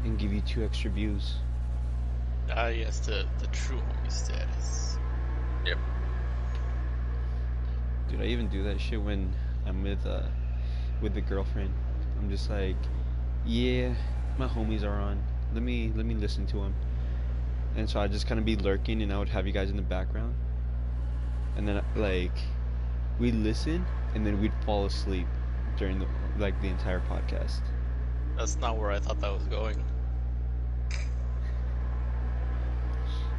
and give you 2 extra views. Yes, the true homie status. Yep. Dude, I even do that shit when I'm with the girlfriend. I'm just like, yeah, my homies are on. Let me listen to them. And so I'd just kind of be lurking, and I would have you guys in the background. And then like we'd listen, and then we'd fall asleep during the entire podcast. That's not where I thought that was going.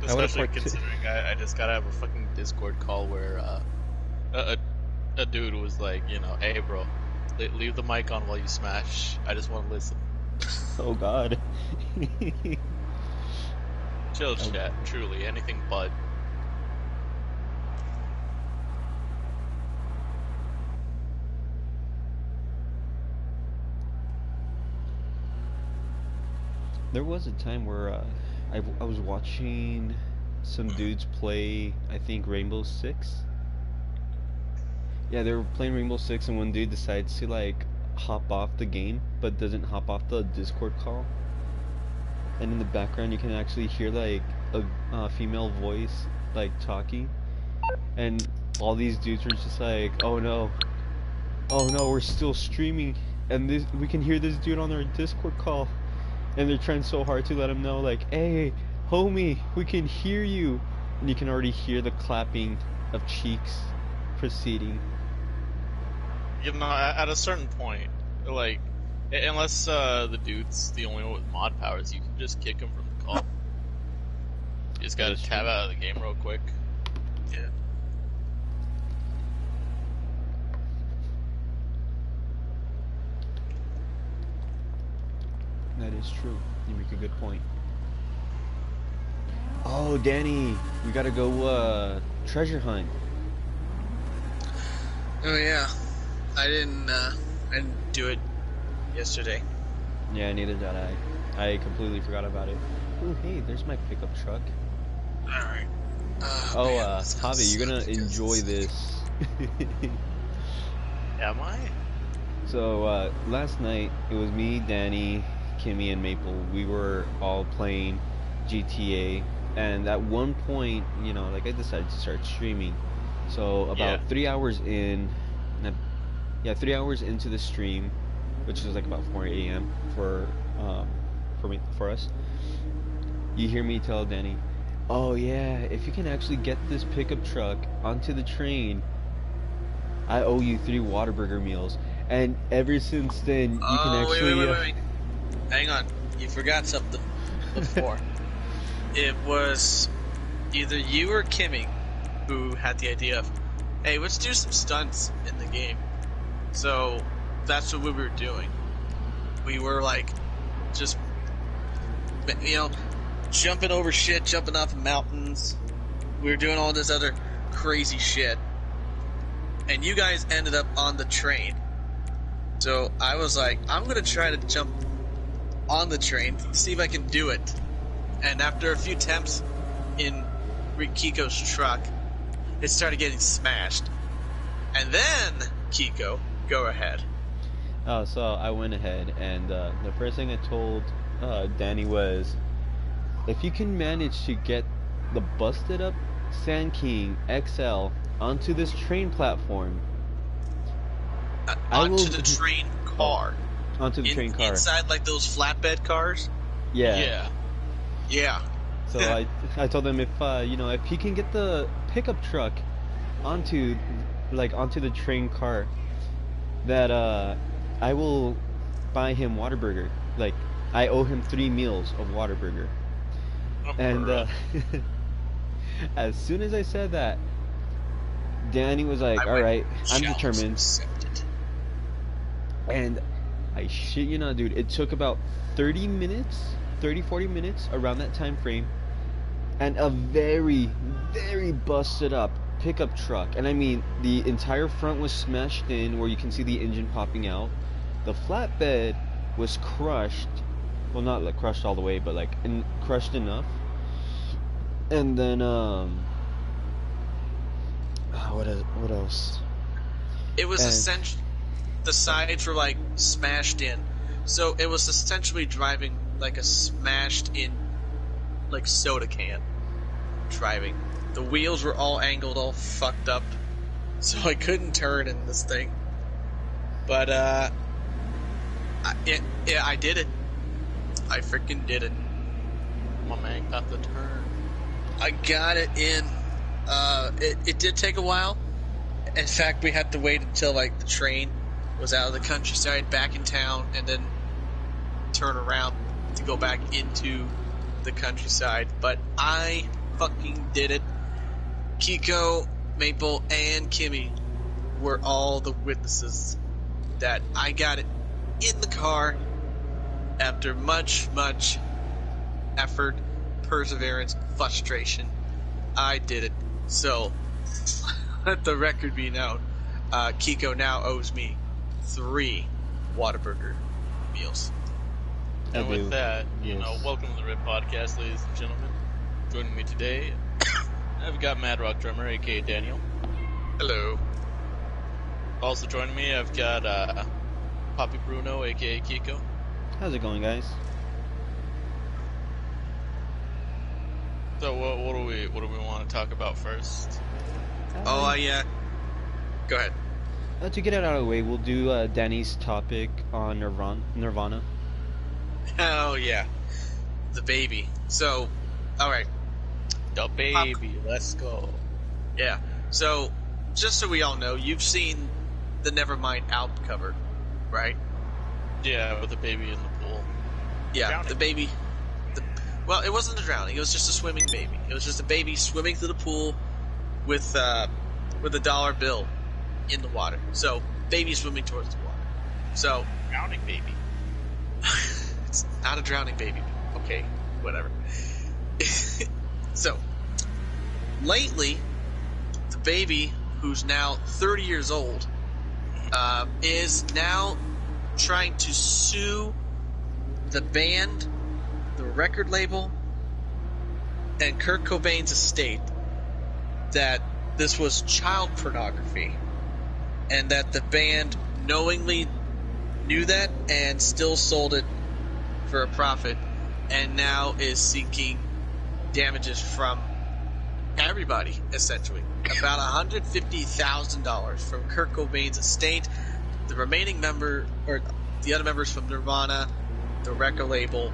Especially considering I just gotta have a fucking Discord call where a dude was like, you know, hey bro, leave the mic on while you smash. I just want to listen. Oh god. Chill chat, truly, anything but. There was a time where I was watching some dudes play, I think, Rainbow Six. Yeah, they were playing Rainbow Six, and one dude decides to like hop off the game, but doesn't hop off the Discord call. And in the background, you can actually hear like a female voice like talking, and all these dudes were just like, "Oh no, we're still streaming, and we can hear this dude on our Discord call." And they're trying so hard to let him know, like, hey, homie, we can hear you. And you can already hear the clapping of cheeks proceeding. You know, at a certain point, like, unless the dude's the only one with mod powers, you can just kick him from the call. You just gotta tab out of the game real quick. Yeah. That is true. You make a good point. Oh, Danny, we gotta go treasure hunt. Oh yeah, I didn't do it yesterday. Yeah, neither did I. I completely forgot about it. Oh, hey, there's my pickup truck. All right. Javi, you're gonna enjoy this. Am I? So last night it was me, Danny, Kimmy, and Maple. We were all playing GTA, and at one point, you know, like I decided to start streaming. So about 3 hours in, 3 hours into the stream, which was like about 4 a.m. for us. You hear me tell Danny, "Oh yeah, if you can actually get this pickup truck onto the train, I owe you 3 Whataburger meals." And ever since then, you can actually. Wait. Hang on, you forgot something before. It was either you or Kimmy who had the idea of, hey, let's do some stunts in the game. So that's what we were doing. We were like, just, you know, jumping over shit, jumping off of mountains. We were doing all this other crazy shit. And you guys ended up on the train. So I was like, I'm going to try to jump on the train, see if I can do it. And after a few attempts in Kiko's truck, it started getting smashed. And then, Kiko, go ahead. Oh, so I went ahead, and the first thing I told Danny was, if you can manage to get the busted up Sand King XL onto this train platform, onto the train car. Onto the train car. Inside, like, those flatbed cars? Yeah. So I told him if if he can get the pickup truck onto the train car, that I will buy him Whataburger. Like, I owe him 3 meals of Whataburger. And as soon as I said that, Danny was like, "All right, I'm determined." Accepted. And I shit you not, dude, it took about 40 minutes around that time frame, and a very, very busted up pickup truck. And I mean, the entire front was smashed in where you can see the engine popping out. The flatbed was crushed. Well, not like crushed all the way, but like crushed enough. And then what else? It was essentially, the sides were like smashed in, so it was essentially driving like a smashed in like soda can driving. The wheels were all angled, all fucked up, so I couldn't turn in this thing. But I did it. I freaking did it. My man got the turn. I got it in. It did take a while. In fact, we had to wait until like the train was out of the countryside, back in town, and then turn around to go back into the countryside. But I fucking did it. Kiko, Maple, and Kimmy were all the witnesses that I got it in the car after much, much effort, perseverance, frustration. I did it. So, let the record be known. Kiko now owes me 3 Whataburger meals. And with that, welcome to the Rip Podcast, ladies and gentlemen. Joining me today, I've got Mad Rock Drummer, aka Daniel. Hello. Also joining me, I've got Papi Bruno, aka Kiko. How's it going, guys? So what do we want to talk about first? Yeah. Go ahead. To get it out of the way, we'll do Danny's topic on Nirvana. Oh yeah, the baby. So, all right. The baby, let's go. Yeah. So, just so we all know, you've seen the Nevermind album cover, right? Yeah, with the baby in the pool. Yeah, Drowning. the baby. Well, it wasn't a drowning. It was just a swimming baby. It was just a baby swimming through the pool with a dollar bill in the water. So, baby swimming towards the water. So, Drowning baby. it's not a drowning baby. Okay, whatever. So, lately, the baby, who's now 30 years old, is now trying to sue the band, the record label, and Kurt Cobain's estate that this was child pornography, and that the band knowingly knew that and still sold it for a profit, and now is seeking damages from everybody, essentially. About $150,000 from Kurt Cobain's estate, the remaining member, or the other members from Nirvana, the record label,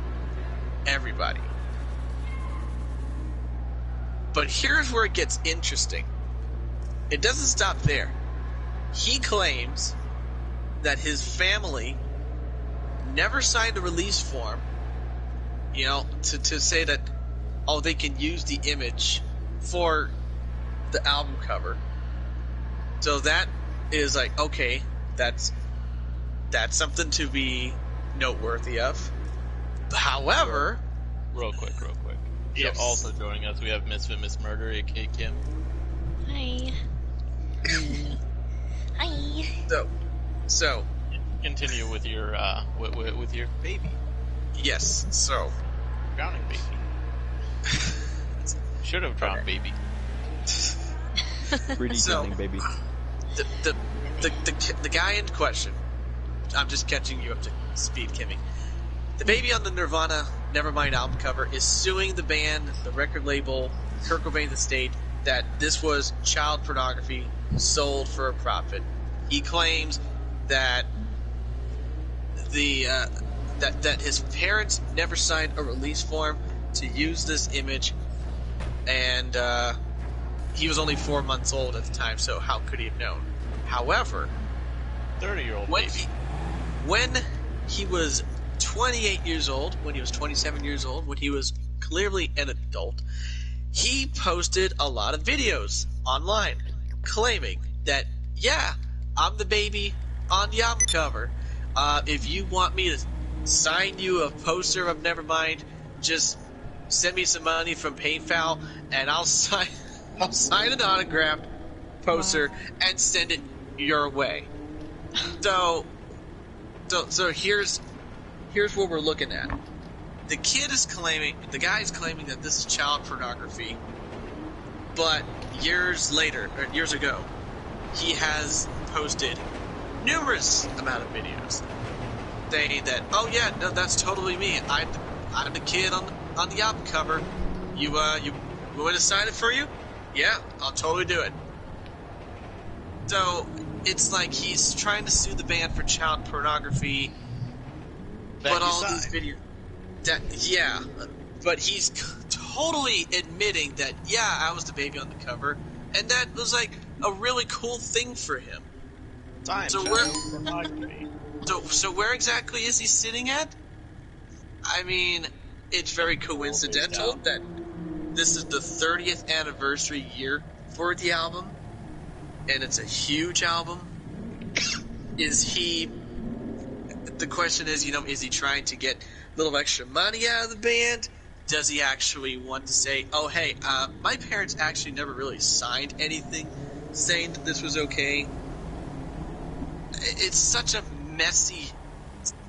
everybody. But here's where it gets interesting. It doesn't stop there. He claims that his family never signed a release form, to say that, they can use the image for the album cover. So that is like, okay, that's something to be noteworthy of. However, Real quick. Yes. So also joining us, we have Misfit Miss Murder, aka Kim. Hi. Hi. So Continue with your with your baby, yes. So drowning baby. Should have drowned baby. Pretty So- drowning, baby. the guy in question, I'm just catching you up to speed, Kimmy. The baby on the Nirvana Nevermind album cover is suing the band, the record label, Kurt Cobain's estate, that this was child pornography sold for a profit. He claims that that his parents never signed a release form to use this image, and he was only 4 months old at the time, so how could he have known? However, 30-year-old baby. when he was 28 years old, when he was 27 years old, when he was clearly an adult, he posted a lot of videos online claiming that, yeah, I'm the baby on the album cover. If you want me to sign you a poster of Nevermind, just send me some money from PayPal, and I'll sign an autographed poster and send it your way. So here's what we're looking at. The guy is claiming that this is child pornography, but years ago, he has posted numerous amount of videos saying that, oh yeah, no, that's totally me. I'm the kid on the album cover. You want me to sign it for you? Yeah, I'll totally do it. So it's like he's trying to sue the band for child pornography, but all these videos. Yeah, but he's totally admitting that, yeah, I was the baby on the cover, and that was like a really cool thing for him. So where exactly is he sitting at? I mean, it's very coincidental that this is the 30th anniversary year for the album, and it's a huge album. The question is, is he trying to get a little extra money out of the band? Does he actually want to say, oh, hey, my parents actually never really signed anything saying that this was okay? It's such a messy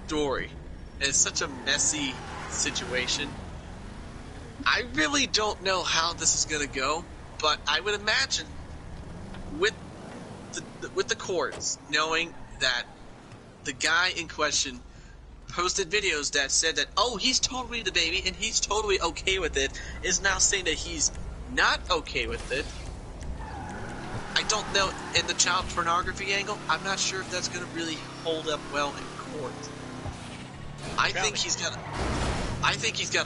story. It's such a messy situation. I really don't know how this is going to go, but I would imagine with the courts, knowing that the guy in question posted videos that said that, oh, he's totally the baby and he's totally okay with it, is now saying that he's not okay with it. I don't know, in the child pornography angle, I'm not sure if that's going to really hold up well in court. I think he's got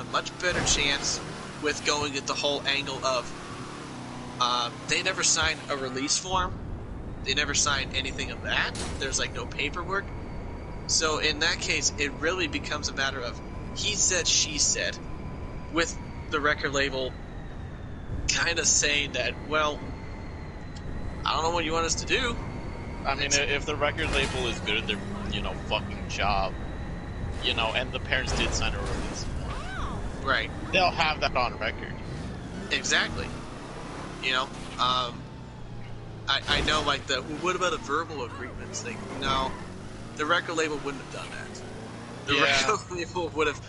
a much better chance with going at the whole angle of they never signed a release form. They never signed anything of that. There's like no paperwork. So in that case, it really becomes a matter of he said, she said, with the record label kind of saying that, well, I don't know what you want us to do. I mean, if the record label is good at their, fucking job, and the parents did sign a release form, right? They'll have that on record. Exactly. I know, like, what about a verbal agreement? It's like, no, the record label wouldn't have done that. The record label would have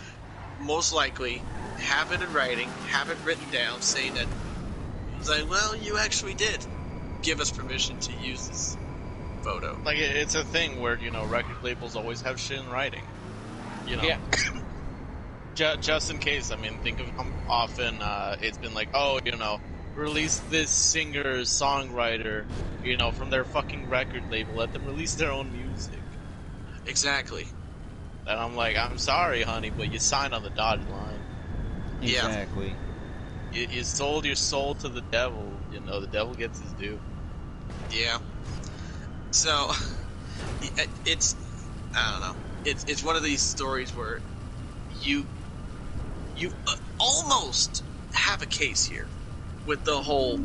most likely have it in writing, have it written down, saying that, it's like, well, you actually did give us permission to use this photo. Like, it's a thing where, record labels always have shit in writing. Yeah. Just in case, I mean, think of how often it's been like, oh, release this singer, songwriter, from their fucking record label. Let them release their own music. Exactly. And I'm like, I'm sorry, honey, but you signed on the dotted line. Exactly. You sold your soul to the devil. The devil gets his due. Yeah. So, it's, I don't know. It's one of these stories where you almost have a case here with the whole,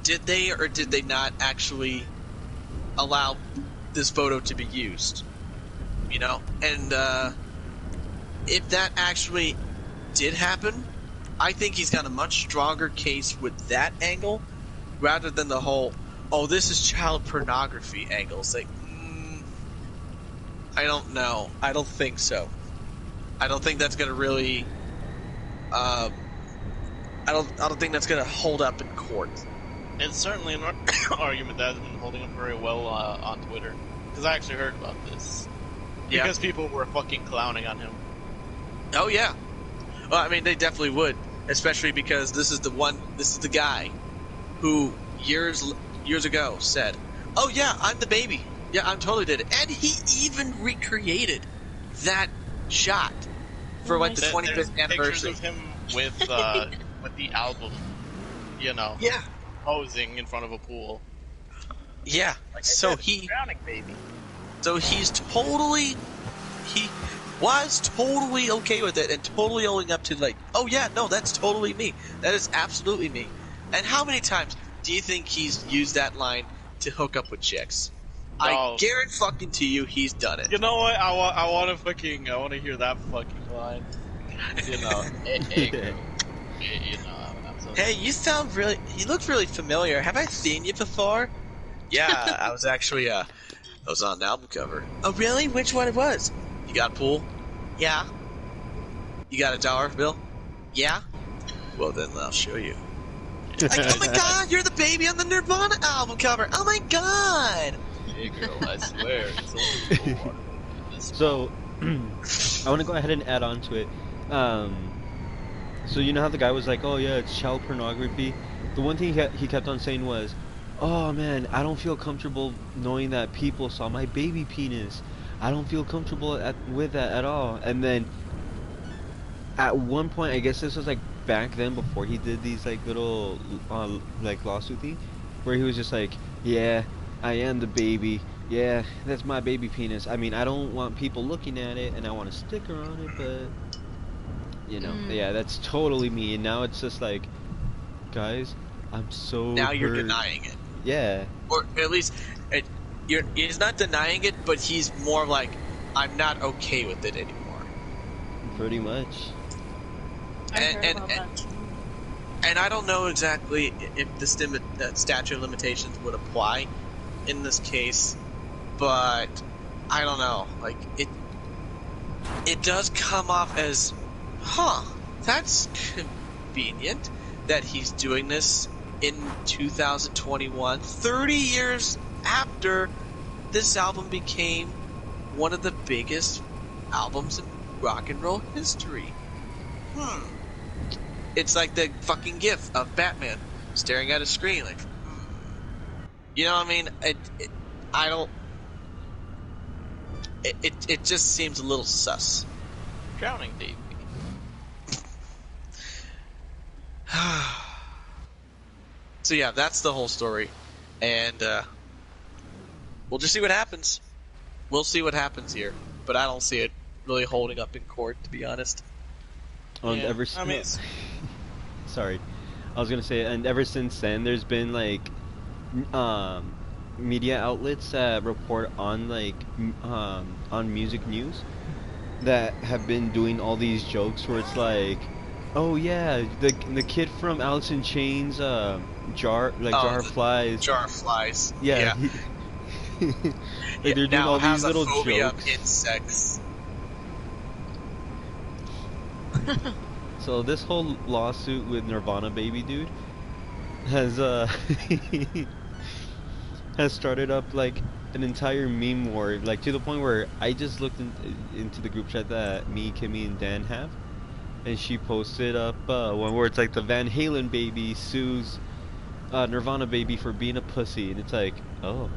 did they or did they not actually allow this photo to be used? And if that actually did happen, I think he's got a much stronger case with that angle rather than the whole, oh, this is child pornography angle. It's like, I don't know. I don't think so. I don't think that's going to really... I don't think that's going to hold up in court. It's certainly an argument that hasn't been holding up very well on Twitter. Because I actually heard about this. Yeah. Because people were fucking clowning on him. Oh, yeah. Well, I mean, they definitely would. Especially because this is the guy who years ago said, oh, yeah, I'm the baby. Yeah, I totally did it. And he even recreated that shot for like the 25th anniversary. Pictures of him with the album, Yeah. posing in front of a pool. Yeah. Like so drowning baby. So he was totally okay with it and totally owning up to like, oh yeah, no, that's totally me. That is absolutely me. And how many times do you think he's used that line to hook up with chicks? No. I guarantee fucking to you, he's done it. You know what? I want to hear that fucking line. Hey, you look really familiar. Have I seen you before? Yeah, I was actually, I was on an album cover. Oh, really? Which one it was? You got a pool? Yeah. You got a dollar bill? Yeah. Well, then I'll show you. Like, oh my god, you're the baby on the Nirvana album cover. Oh my god. Hey girl, I swear, it's only 4. So, I want to go ahead and add on to it. So you know how the guy was like, "Oh yeah, it's child pornography." The one thing he kept on saying was, "Oh man, I don't feel comfortable knowing that people saw my baby penis. I don't feel comfortable with that at all." And then at one point, I guess this was like back then before he did these like little like lawsuit thing, where he was just like, "Yeah, I am the baby. Yeah, that's my baby penis. I mean, I don't want people looking at it, and I want a sticker on it, but you know, yeah, that's totally me." And now it's just like, guys, I'm so Now you're hurt. denying it. Yeah. Or at least, he's not denying it, but he's more like, I'm not okay with it anymore. Pretty much. And I don't know exactly if the statute of limitations would apply in this case, but I don't know. Like, it does come off as, that's convenient that he's doing this in 2021, 30 years after this album became one of the biggest albums in rock and roll history. It's like the fucking gif of Batman staring at a screen, like, you know what I mean? I don't. It just seems a little sus. Drowning baby. So yeah, that's the whole story, and we'll just see what happens. We'll see what happens here, but I don't see it really holding up in court, to be honest. Yeah, sorry, I was gonna say, and ever since then, there's been like, media outlets that report on like, on music news that have been doing all these jokes where it's like, oh yeah, the kid from Alice in Chains, Jar of Flies. Jar of Flies. Yeah. Like they're doing now all these has little a phobia jokes. of insects. So this whole lawsuit with Nirvana Baby Dude has has started up like an entire meme war, like to the point where I just looked into the group chat that me, Kimmy, and Dan have, and she posted up one where it's like the Van Halen baby sues Nirvana Baby for being a pussy, and it's like, oh,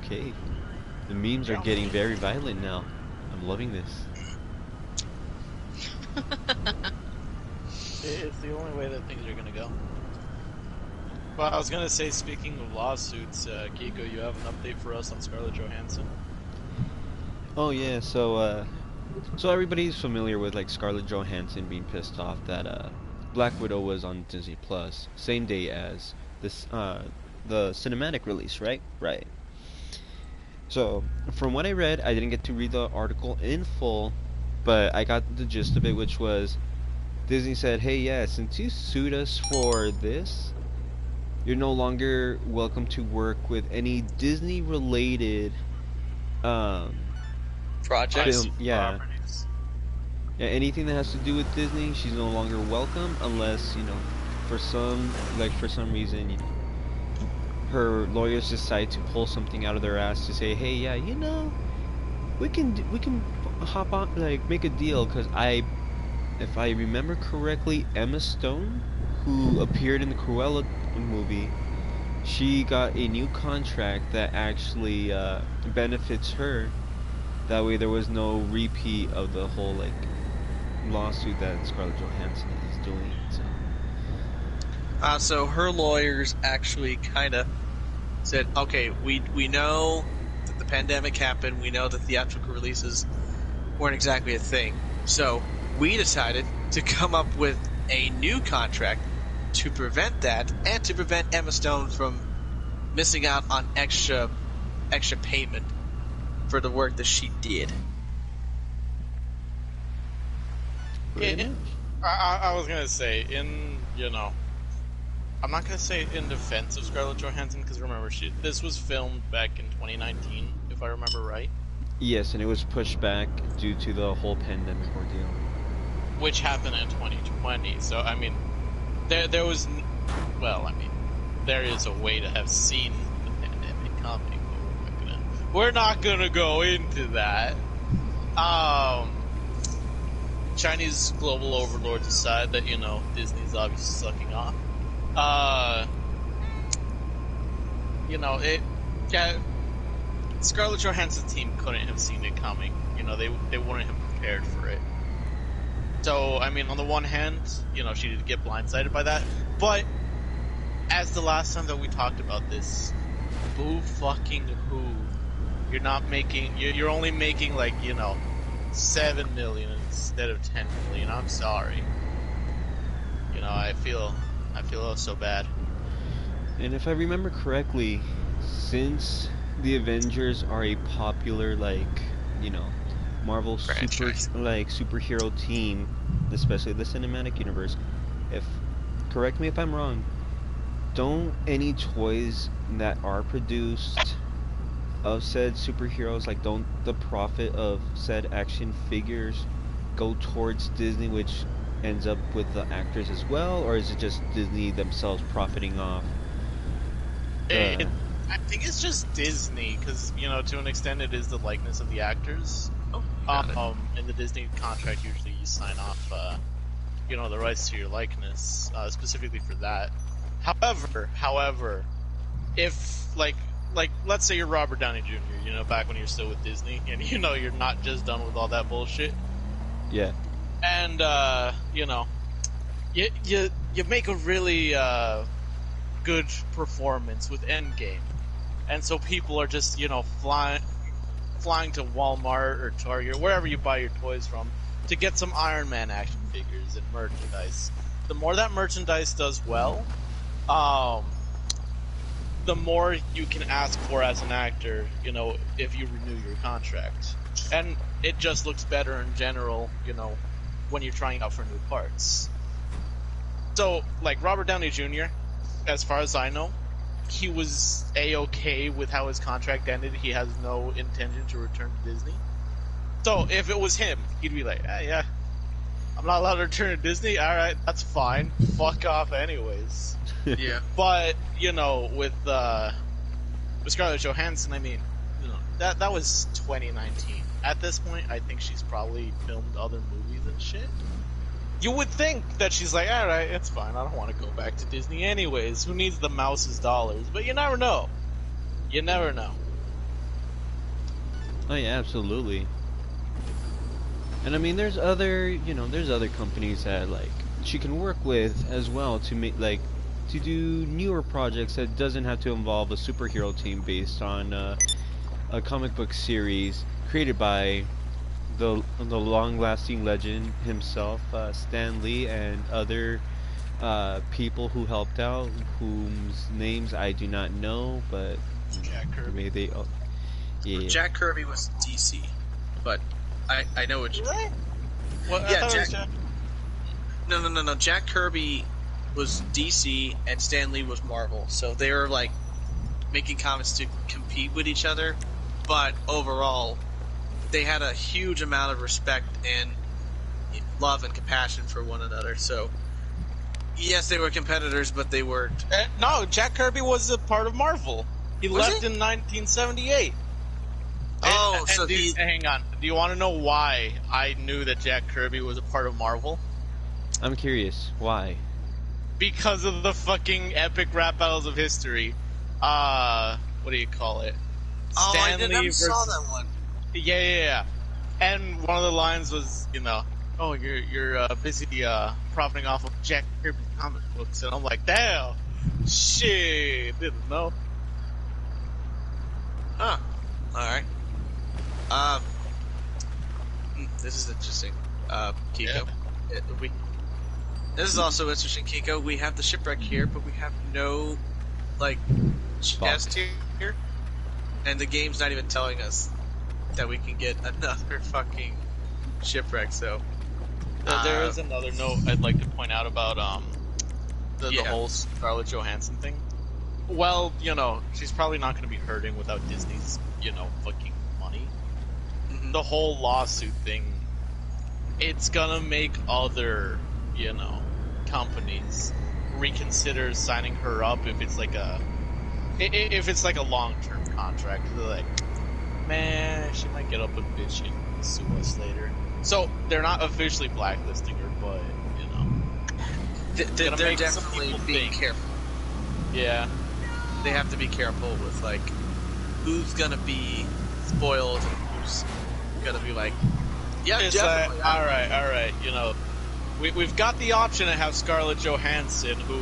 okay, the memes are getting very violent now. I'm loving this. It's the only way that things are gonna go. Well, I was gonna say, speaking of lawsuits, Kiko, you have an update for us on Scarlett Johansson? Oh yeah, so everybody's familiar with like Scarlett Johansson being pissed off that Black Widow was on Disney Plus same day as this the cinematic release, right? Right. So from what I read, I didn't get to read the article in full, but I got the gist of it, which was Disney said, "Hey, yeah, since you sued us for this, you're no longer welcome to work with any Disney-related Projects. Yeah, anything that has to do with Disney, she's no longer welcome unless, you know, for some reason, you know, her lawyers decide to pull something out of their ass to say, hey, yeah, you know, we can hop on, like, make a deal, because if I remember correctly, Emma Stone, who appeared in the Cruella movie, she got a new contract that actually benefits her. That way there was no repeat of the whole, like, lawsuit that Scarlett Johansson is doing, so. So her lawyers actually kind of said, okay, we know that the pandemic happened, we know that theatrical releases weren't exactly a thing, so we decided to come up with a new contract to prevent that, and to prevent Emma Stone from missing out on extra payment for the work that she did. I was gonna say, I'm not gonna say in defense of Scarlett Johansson, because remember, this was filmed back in 2019, if I remember right. Yes, and it was pushed back due to the whole pandemic ordeal, which happened in 2020. So I mean, there is a way to have seen the pandemic coming. We're not gonna go into that. Chinese global overlords decide that, you know, Disney's obviously sucking off. You know, Scarlett Johansson's team couldn't have seen it coming. You know, they wouldn't have prepared for it. So, I mean, on the one hand, you know, she did get blindsided by that. But, as the last time that we talked about this, boo fucking who? You're only making, like, you know, 7 million instead of 10 million. I'm sorry. You know, I feel so bad. And if I remember correctly, since the Avengers are a popular, like, you know, Marvel superhero team, especially the cinematic universe, correct me if I'm wrong, don't any toys that are produced of said superheroes, like, don't the profit of said action figures go towards Disney, which ends up with the actors as well, or is it just Disney themselves profiting off? I think it's just Disney, because, you know, to an extent it is the likeness of the actors. In the Disney contract, usually you sign off, you know, the rights to your likeness, specifically for that. However, if, like, let's say you're Robert Downey Jr., you know, back when you're still with Disney, and, you know, you're not just done with all that bullshit. Yeah. And, you know, you make a really, good performance with Endgame. And so people are just, you know, flying to Walmart or Target, wherever you buy your toys from, to get some Iron Man action figures and merchandise. The more that merchandise does well, the more you can ask for as an actor, you know, if you renew your contract. And it just looks better in general, you know, when you're trying out for new parts. So, like, Robert Downey Jr., as far as I know, he was A-okay with how his contract ended. He has no intention to return to Disney. So, if it was him, he'd be like, yeah, I'm not allowed to return to Disney? Alright, that's fine. Fuck off anyways. Yeah. But, you know, with Scarlett Johansson, I mean, you know, that was 2019. At this point, I think she's probably filmed other movies and shit. You would think that she's like, alright, it's fine, I don't want to go back to Disney anyways. Who needs the mouse's dollars? But you never know. You never know. Oh yeah, absolutely. And I mean, there's other companies that, like, she can work with as well to make, like, to do newer projects that doesn't have to involve a superhero team based on a comic book series created by the long-lasting legend himself, Stan Lee, and other people who helped out, whose names I do not know, but Jack Kirby. Yeah. Jack Kirby was DC, but I know what you mean. Really? Well, Yeah, Jack. No. Jack Kirby was DC and Stan Lee was Marvel, so they were, like, making comics to compete with each other. But overall, they had a huge amount of respect and love and compassion for one another. So, yes, they were competitors, but they weren't. No, Jack Kirby was a part of Marvel. He left in 1978. Oh, and so hang on. Do you want to know why I knew that Jack Kirby was a part of Marvel? I'm curious. Why? Because of the fucking epic rap battles of history. What do you call it? Oh, Stan I Lee saw that one. Yeah. And one of the lines was, you know, oh, you're busy profiting off of Jack Kirby comic books, and I'm like, damn, shit, didn't know. Huh. All right. This is interesting. Kiko. Yeah. This is also interesting, Kiko. We have the shipwreck here, but we have no, like, chest here. And the game's not even telling us that we can get another fucking shipwreck, so... There is another note I'd like to point out about the whole Scarlett Johansson thing. Well, you know, she's probably not going to be hurting without Disney's, you know, fucking money. Mm-hmm. The whole lawsuit thing, it's gonna make other, you know, companies reconsider signing her up if it's like a long-term contract. They're like, man, she might get up and bitch sue us later. So they're not officially blacklisting her, but you know, They're definitely being careful. Yeah, they have to be careful with like who's gonna be spoiled and who's gonna be like, yeah, it's definitely. All right. You know, we've got the option to have Scarlett Johansson, who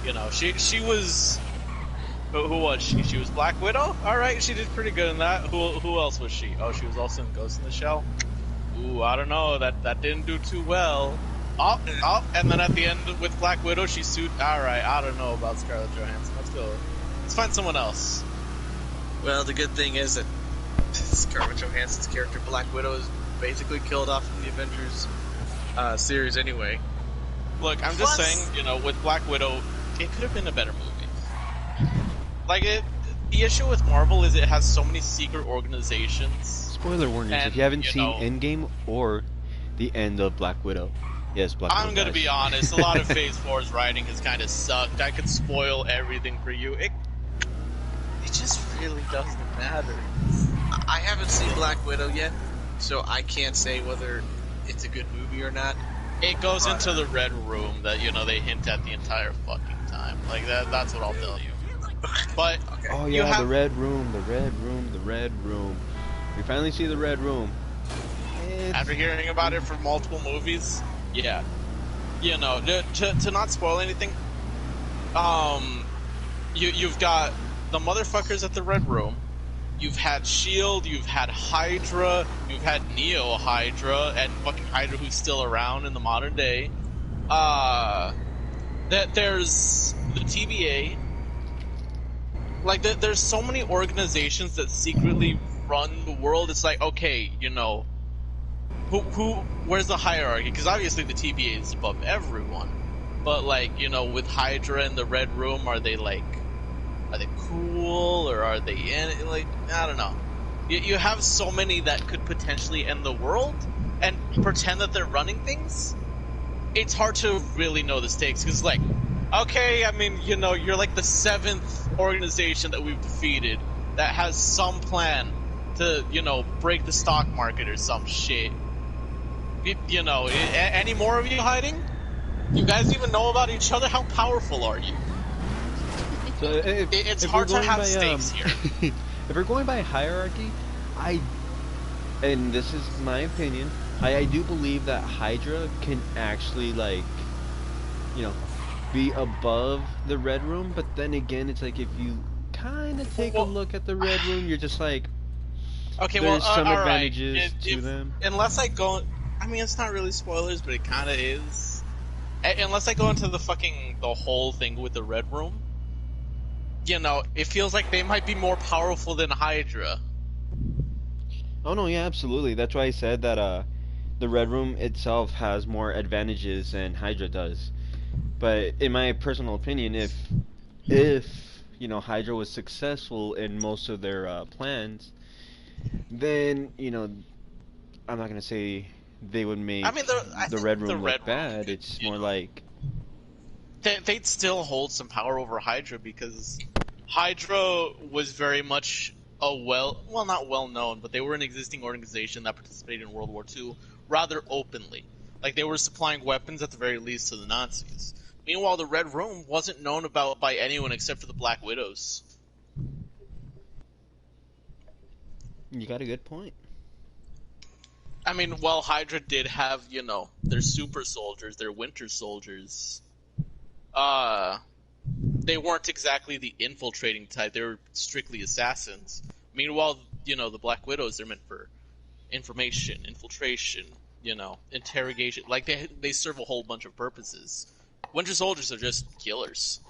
you know, she was. Who was she? She was Black Widow? Alright, she did pretty good in that. Who else was she? Oh, she was also in Ghost in the Shell? Ooh, I don't know. That didn't do too well. And then at the end with Black Widow, she sued. Alright, I don't know about Scarlett Johansson. Let's find someone else. Well, the good thing is that Scarlett Johansson's character, Black Widow, is basically killed off in the Avengers series anyway. Look, I'm just saying, you know, with Black Widow, it could have been a better movie. Like, the issue with Marvel is it has so many secret organizations. Spoiler warnings, if you haven't seen Endgame or the end of Black Widow. Yes, Black Widow. I'm gonna be honest, a lot of Phase 4's writing has kind of sucked. I could spoil everything for you. It just really doesn't matter. I haven't seen Black Widow yet, so I can't say whether it's a good movie or not. It goes into the Red Room that, you know, they hint at the entire fucking time. Like, that's what I'll tell you. But okay. Oh yeah, the Red Room, the Red Room, the Red Room. We finally see the Red Room. After hearing about it from multiple movies, yeah. You know, to not spoil anything, you've got the motherfuckers at the Red Room. You've had S.H.I.E.L.D., you've had Hydra, you've had Neo Hydra, and fucking Hydra who's still around in the modern day. There's the TVA. Like, there's so many organizations that secretly run the world. It's like, okay, you know, where's the hierarchy? Because obviously the TVA is above everyone. But, like, you know, with Hydra and the Red Room, are they cool, or are they in, like, I don't know. You have so many that could potentially end the world, and pretend that they're running things. It's hard to really know the stakes, because, like, okay, I mean, you know, you're like the 7th organization that we've defeated that has some plan to, you know, break the stock market or some shit. You know, any more of you hiding? You guys even know about each other? How powerful are you? So it's hard to have stakes here. If we're going by hierarchy, and this is my opinion, I do believe that Hydra can actually, like, you know, be above the Red Room, but then again, it's like if you kind of take a look at the Red Room, you're just like, okay, there's some all advantages right. to them. Unless I go, I mean, it's not really spoilers, but it kind of is. Unless I go into the whole thing with the Red Room, you know, it feels like they might be more powerful than Hydra. Oh no, yeah, absolutely. That's why I said that the Red Room itself has more advantages than Hydra does. But in my personal opinion, if you know, Hydra was successful in most of their plans, then, you know, I'm not gonna say they would make the Red Room look bad. It's more like they'd still hold some power over Hydra, because Hydra was very much a not well known, but they were an existing organization that participated in World War II rather openly. Like, they were supplying weapons at the very least to the Nazis. Meanwhile, the Red Room wasn't known about by anyone except for the Black Widows. You got a good point. I mean, while Hydra did have, you know, their super soldiers, their winter soldiers, they weren't exactly the infiltrating type. They were strictly assassins. Meanwhile, you know, the Black Widows, they're meant for information, infiltration, you know, interrogation. Like, they serve a whole bunch of purposes. Winter soldiers are just killers.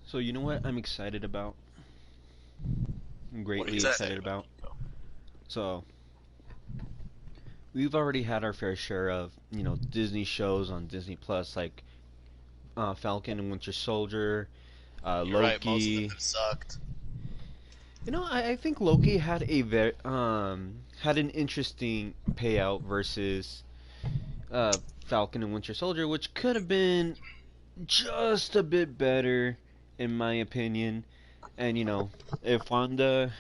So you know what I'm excited about? I'm greatly excited about. So we've already had our fair share of, you know, Disney shows on Disney Plus, like Falcon and Winter Soldier, Loki. Right, most of them sucked. You know, I think Loki had a very had an interesting payout versus Falcon and Winter Soldier, which could have been just a bit better in my opinion. And if WandaVision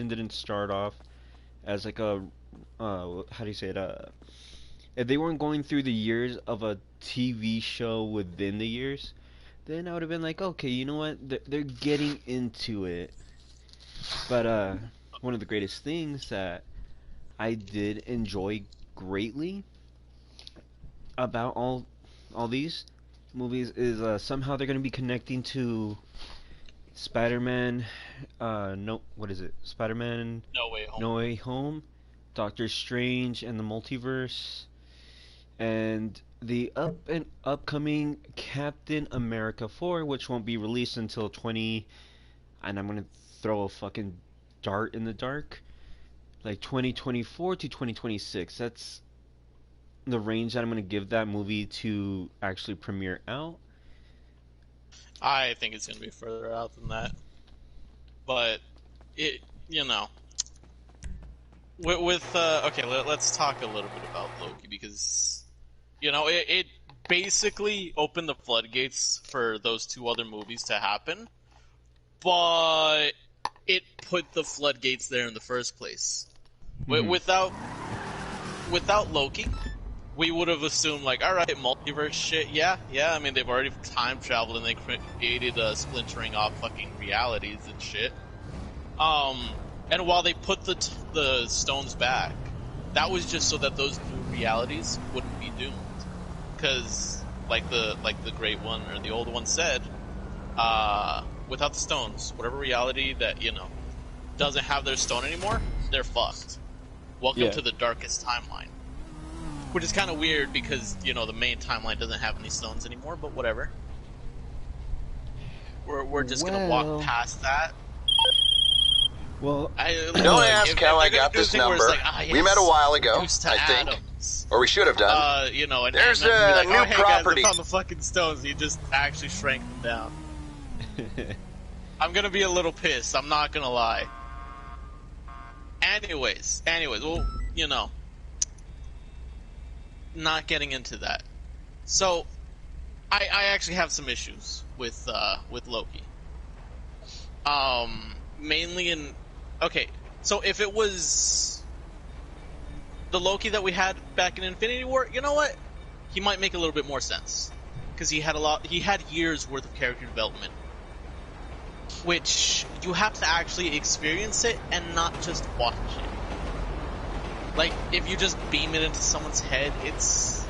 didn't start off as like a how do you say it? If they weren't going through the years of a TV show within the years, then I would have been like, okay, you know what? They're getting into it. But one of the greatest things that I did enjoy greatly about all these movies is somehow they're going to be connecting to Spider-Man. No, what is it? Spider-Man No Way Home. No Way Home, Doctor Strange and the Multiverse, and the upcoming Captain America 4, which won't be released until 20. And I'm gonna throw a fucking dart in the dark, like 2024 to 2026. That's the range that I'm gonna give that movie to actually premiere out. I think it's gonna be further out than that, but it, you know, okay, let's talk a little bit about Loki, because it basically opened the floodgates for those two other movies to happen, but it put the floodgates there in the first place. Mhm. Without Loki, we would have assumed, like, all right, multiverse shit, yeah. I mean, they've already time traveled and they created splintering off fucking realities and shit. And while they put the stones back, that was just so that those new realities wouldn't be doomed. Because, like the great one or the old one said, without the stones, whatever reality that doesn't have their stone anymore, they're fucked. Welcome to the darkest timeline. Which is kind of weird because, the main timeline doesn't have any stones anymore, but whatever. We're just gonna walk past that. Well, don't ask how I got this number. Like, yes, we met a while ago, I think. Or we should have done. And there's a new property. Guys, I found the fucking stones. You just actually shrank them down. I'm gonna be a little pissed. I'm not gonna lie. Anyways, well, not getting into that. So, I actually have some issues with Loki. Mainly in... Okay, so if it was the Loki that we had back in Infinity War, you know what? He might make a little bit more sense. Because he had years worth of character development. Which, you have to actually experience it and not just watch it. Like, if you just beam it into someone's head, it's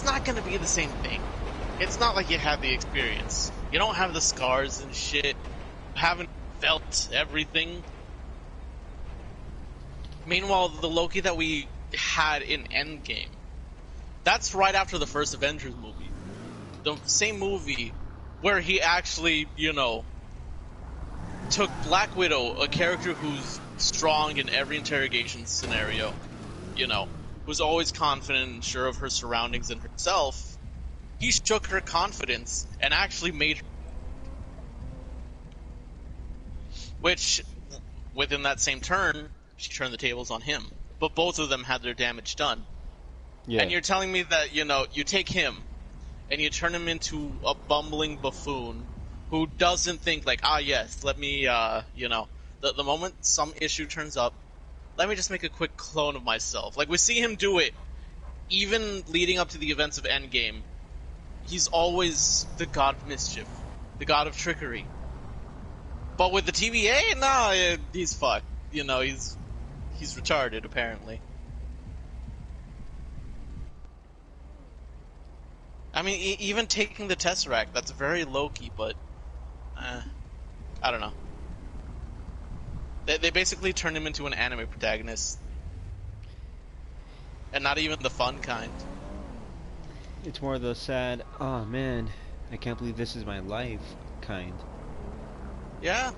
not gonna be the same thing. It's not like you have the experience. You don't have the scars and shit. You haven't felt everything. Meanwhile, the Loki that we had in Endgame, that's right after the first Avengers movie. The same movie where he actually, took Black Widow, a character who's strong in every interrogation scenario, who's always confident and sure of her surroundings and herself. He shook her confidence and actually made her... Which, within that same turn, she turned the tables on him. But both of them had their damage done. Yeah. And you're telling me that, you take him, and you turn him into a bumbling buffoon who doesn't think, like, yes, let me, the moment some issue turns up, let me just make a quick clone of myself. Like, we see him do it, even leading up to the events of Endgame. He's always the god of mischief, the god of trickery. But with the TVA, nah, he's fucked. He's retarded, apparently. I mean, even taking the Tesseract, that's very low-key, but... I don't know. They basically turned him into an anime protagonist. And not even the fun kind. It's more the sad, oh man, I can't believe this is my life kind. Yeah.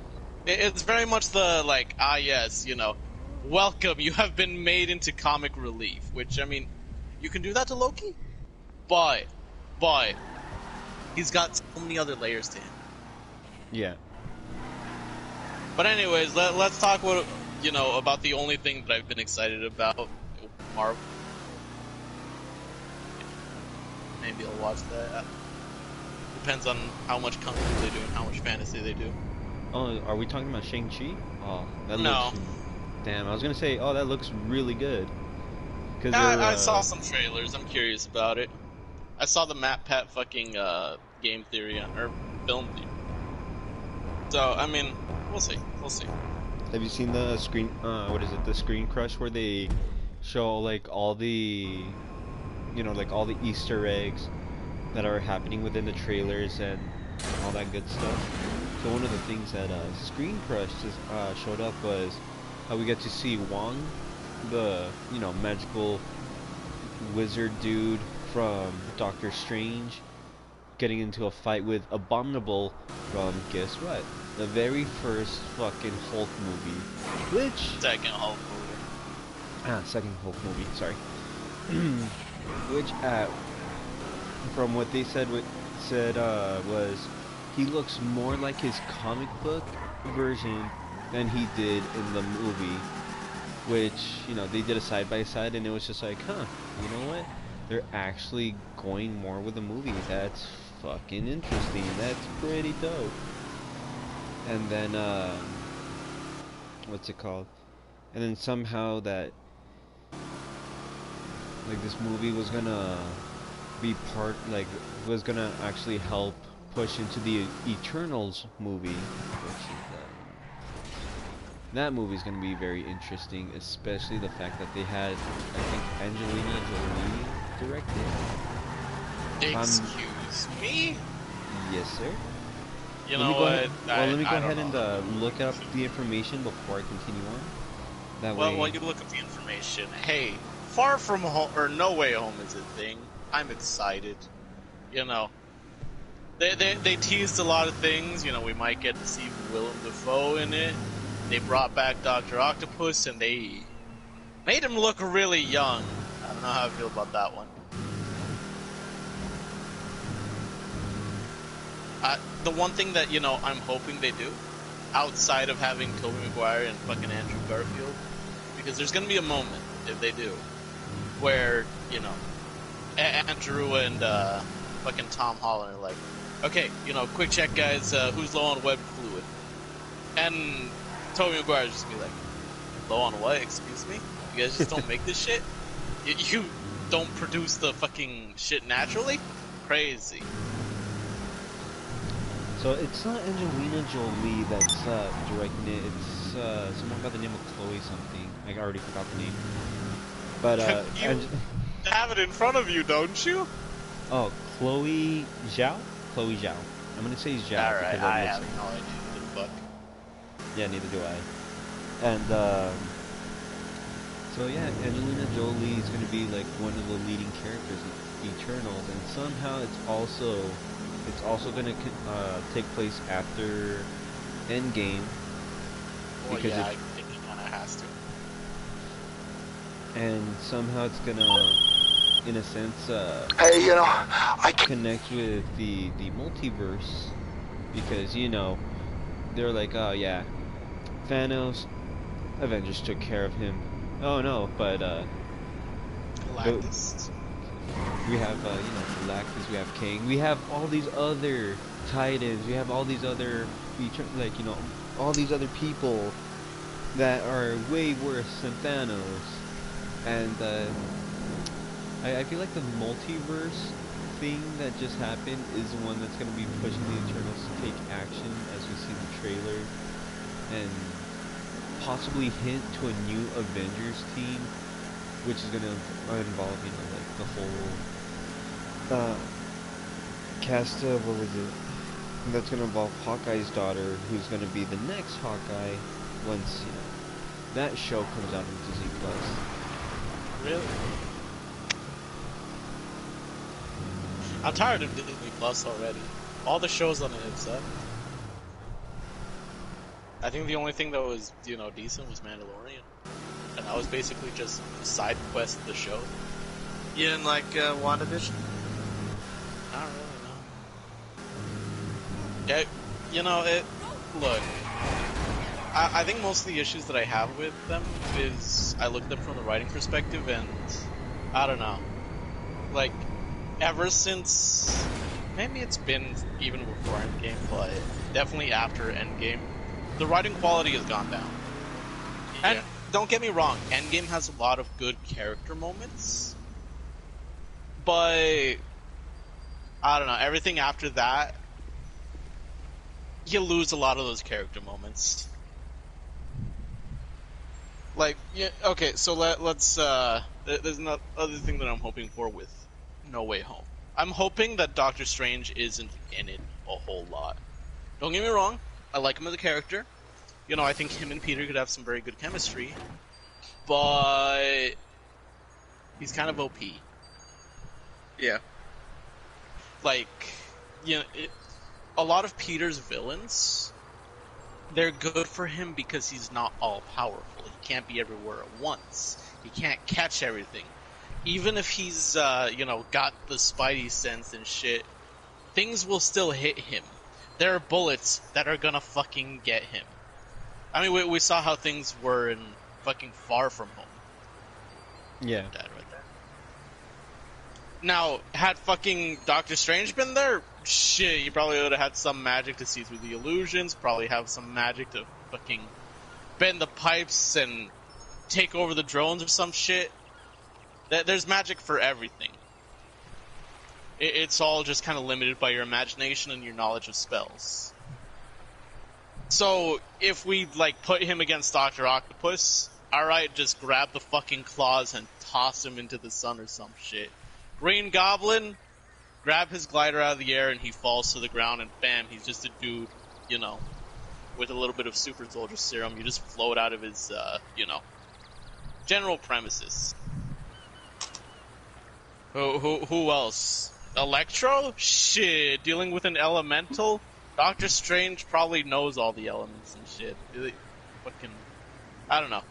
It's very much the, like, yes, welcome, you have been made into comic relief. Which, I mean, you can do that to Loki, but he's got so many other layers to him. Yeah. But anyways, let's talk about the only thing that I've been excited about, Marvel. Maybe I'll watch that. depends on how much kung fu they do and how much fantasy they do. Oh, are we talking about Shang-Chi? Oh, that no. looks... Damn, I was gonna say, oh, that looks really good. Cause I saw some trailers. I'm curious about it. I saw the Matt Pat fucking game theory or film theory. So I mean, we'll see. We'll see. Have you seen the screen? What is it? The Screen Crush, where they show like all the, like all the Easter eggs that are happening within the trailers and all that good stuff. So one of the things that Screen Crush just showed up was how we get to see Wong, the magical wizard dude from Doctor Strange, getting into a fight with Abominable from, guess what? The very first fucking Hulk movie, which... Second Hulk movie. Second Hulk movie, sorry. Which, from what they said was, he looks more like his comic book version than he did in the movie. Which, they did a side-by-side, and it was just like, huh, you know what? They're actually going more with the movie. That's fucking interesting. That's pretty dope. And then, what's it called? And then somehow that, like, this movie was gonna be was gonna actually help push into the Eternals movie, which is, that movie's gonna be very interesting, especially the fact that they had, I think, Angelina Jolie directed. Excuse me? Yes, sir. You know what? Let me go ahead and look up the information before I continue on. That way. While you look up the information, hey, Far From Home or No Way Home is a thing. I'm excited. They teased a lot of things. We might get to see Willem Dafoe in it. They brought back Dr. Octopus, and they made him look really young. I don't know how I feel about that one. The one thing that, I'm hoping they do, outside of having Tobey Maguire and fucking Andrew Garfield, because there's gonna be a moment, if they do, where, Andrew and, fucking Tom Holland are like, okay, quick check, guys, who's low on web fluid? And Tobey Maguire just be like, low on what? Excuse me? You guys just don't make this shit? You don't produce the fucking shit naturally? Crazy. So it's not Angelina Jolie that's directing it. It's someone by the name of Chloe something. I already forgot the name. But you have it in front of you, don't you? Oh, Chloe Zhao. Chloe Zhao. I'm gonna say Zhao. All right, I have no idea who the fuck. Yeah, neither do I. And so yeah, Angelina Jolie is gonna be like one of the leading characters in Eternals, and somehow it's also gonna take place after Endgame. Well, because I think it kind of has to. And somehow it's gonna, in a sense, hey, I can connect with the multiverse, because they're like, oh yeah, Thanos, Avengers took care of him. Oh no, but Galactus. We have Galactus, we have King, we have all these other Titans, we have all these other all these other people that are way worse than Thanos. And I feel like the multiverse thing that just happened is the one that's going to be pushing the Eternals to take action, as we see in the trailer, and possibly hint to a new Avengers team, which is going to involve, like the whole cast of, what was it? That's going to involve Hawkeye's daughter, who's going to be the next Hawkeye once, that show comes out on Disney Plus. Really? I'm tired of Disney Plus already. All the shows on it have sucked. I think the only thing that was, decent was Mandalorian. And that was basically just side quest of the show. You didn't like WandaVision? Not really, no. Yeah, look, I think most of the issues that I have with them is I look at them from the writing perspective, and I don't know. Like, ever since maybe it's been even before Endgame, but definitely after Endgame, the writing quality has gone down. Yeah. And don't get me wrong, Endgame has a lot of good character moments, but I don't know, everything after that, you lose a lot of those character moments. Like, yeah, okay, so let's, there's another thing that I'm hoping for with No Way Home. I'm hoping that Doctor Strange isn't in it a whole lot. Don't get me wrong, I like him as a character. You know, I think him and Peter could have some very good chemistry, but he's kind of OP. Yeah. Like, you know, a lot of Peter's villains, they're good for him because he's not all-powerful. He can't be everywhere at once. He can't catch everything. Even if he's, you know, got the Spidey sense and shit, things will still hit him. There are bullets that are gonna fucking get him. I mean, we saw how things were in fucking Far From Home. Yeah. Dad right there. Now, had fucking Doctor Strange been there, shit, you probably would have had some magic to see through the illusions, probably have some magic to fucking bend the pipes and take over the drones or some shit. There's magic for everything. It's all just kind of limited by your imagination and your knowledge of spells. So, if we, like, put him against Dr. Octopus, alright, just grab the fucking claws and toss him into the sun or some shit. Green Goblin, grab his glider out of the air and he falls to the ground and bam, he's just a dude, you know, with a little bit of super soldier serum. You just float out of his, you know, general premises. Who else? Electro? Shit, dealing with an elemental? Doctor Strange probably knows all the elements and shit. Fucking, I don't know.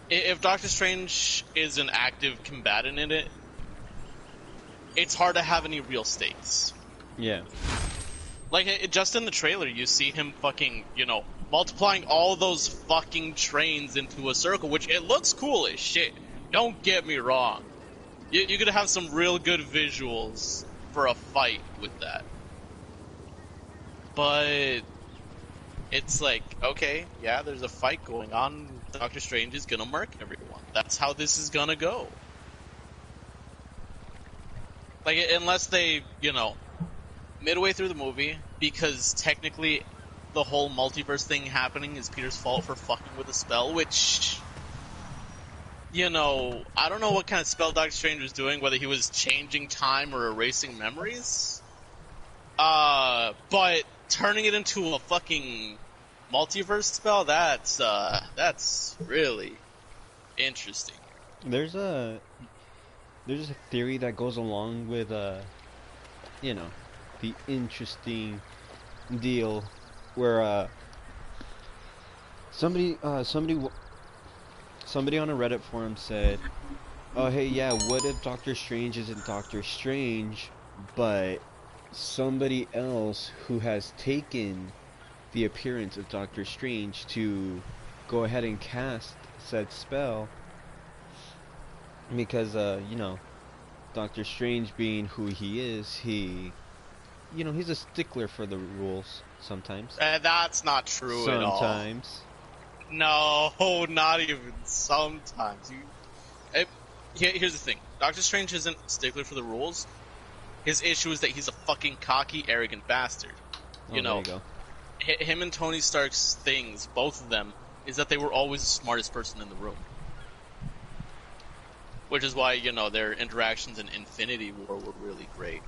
If Doctor Strange is an active combatant in it, it's hard to have any real stakes. Yeah. Like, just in the trailer, you see him fucking, you know, multiplying all those fucking trains into a circle, which it looks cool as shit. Don't get me wrong. You're gonna have some real good visuals for a fight with that. But it's like, okay, yeah, there's a fight going on. Doctor Strange is gonna murk everyone. That's how this is gonna go. Like, unless they, you know, midway through the movie, because technically the whole multiverse thing happening is Peter's fault for fucking with a spell, which, you know, I don't know what kind of spell Doctor Strange was doing, whether he was changing time or erasing memories. But turning it into a fucking multiverse spell, that's really interesting. There's a theory that goes along with, you know, the interesting deal where, somebody on a Reddit forum said, oh, hey, yeah, what if Doctor Strange isn't Doctor Strange, but somebody else who has taken the appearance of Doctor Strange to go ahead and cast said spell, because, you know, Doctor Strange being who he is, he, you know, he's a stickler for the rules sometimes. That's not true at all. Sometimes. No, not even sometimes. Here's the thing. Doctor Strange isn't a stickler for the rules. His issue is that he's a fucking cocky, arrogant bastard. You know, there you go. Him and Tony Stark's things, both of them, is that they were always the smartest person in the room. Which is why, you know, their interactions in Infinity War were really great.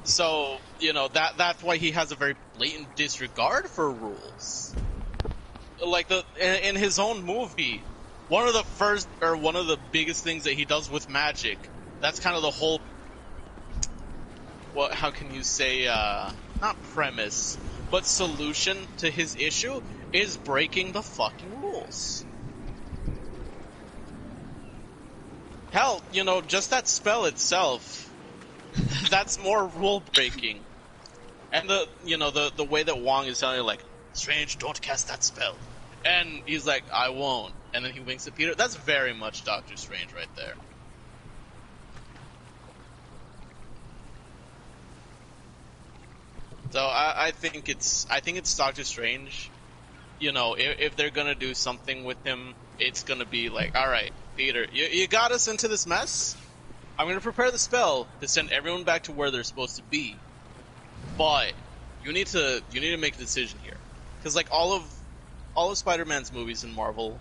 So, you know, that's why he has a very blatant disregard for rules. Like, in his own movie, one of the biggest things that he does with magic, that's kind of the whole, how can you say, not premise, but solution to his issue, is breaking the fucking rules. Hell, you know, just that spell itself, that's more rule breaking. And the way that Wong is telling you, like, Strange, don't cast that spell. And he's like, I won't. And then he winks at Peter. That's very much Doctor Strange right there. So I think it's Doctor Strange. You know, if they're gonna do something with him, it's gonna be like, all right, Peter, you got us into this mess. I'm gonna prepare the spell to send everyone back to where they're supposed to be, but you need to make a decision here, because like all of Spider-Man's movies in Marvel,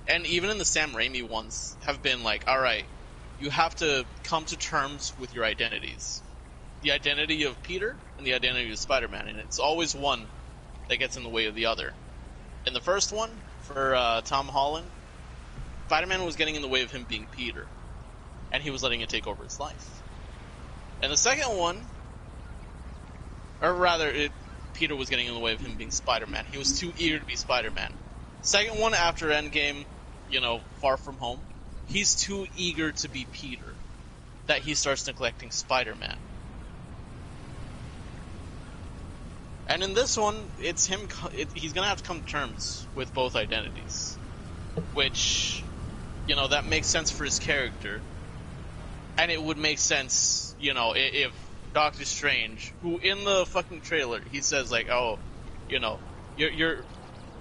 and even in the Sam Raimi ones, have been like, all right, you have to come to terms with your identities. The identity of Peter and the identity of Spider-Man, and it's always one that gets in the way of the other. In the first one, for Tom Holland, Spider-Man was getting in the way of him being Peter, and he was letting it take over his life. In the second one, or rather, Peter was getting in the way of him being Spider-Man. He was too eager to be Spider-Man. Second one, after Endgame, you know, Far From Home, he's too eager to be Peter that he starts neglecting Spider-Man. And in this one, it's him. He's gonna have to come to terms with both identities, which, you know, that makes sense for his character, and it would make sense, you know, if Doctor Strange, who in the fucking trailer he says like, oh, you know, your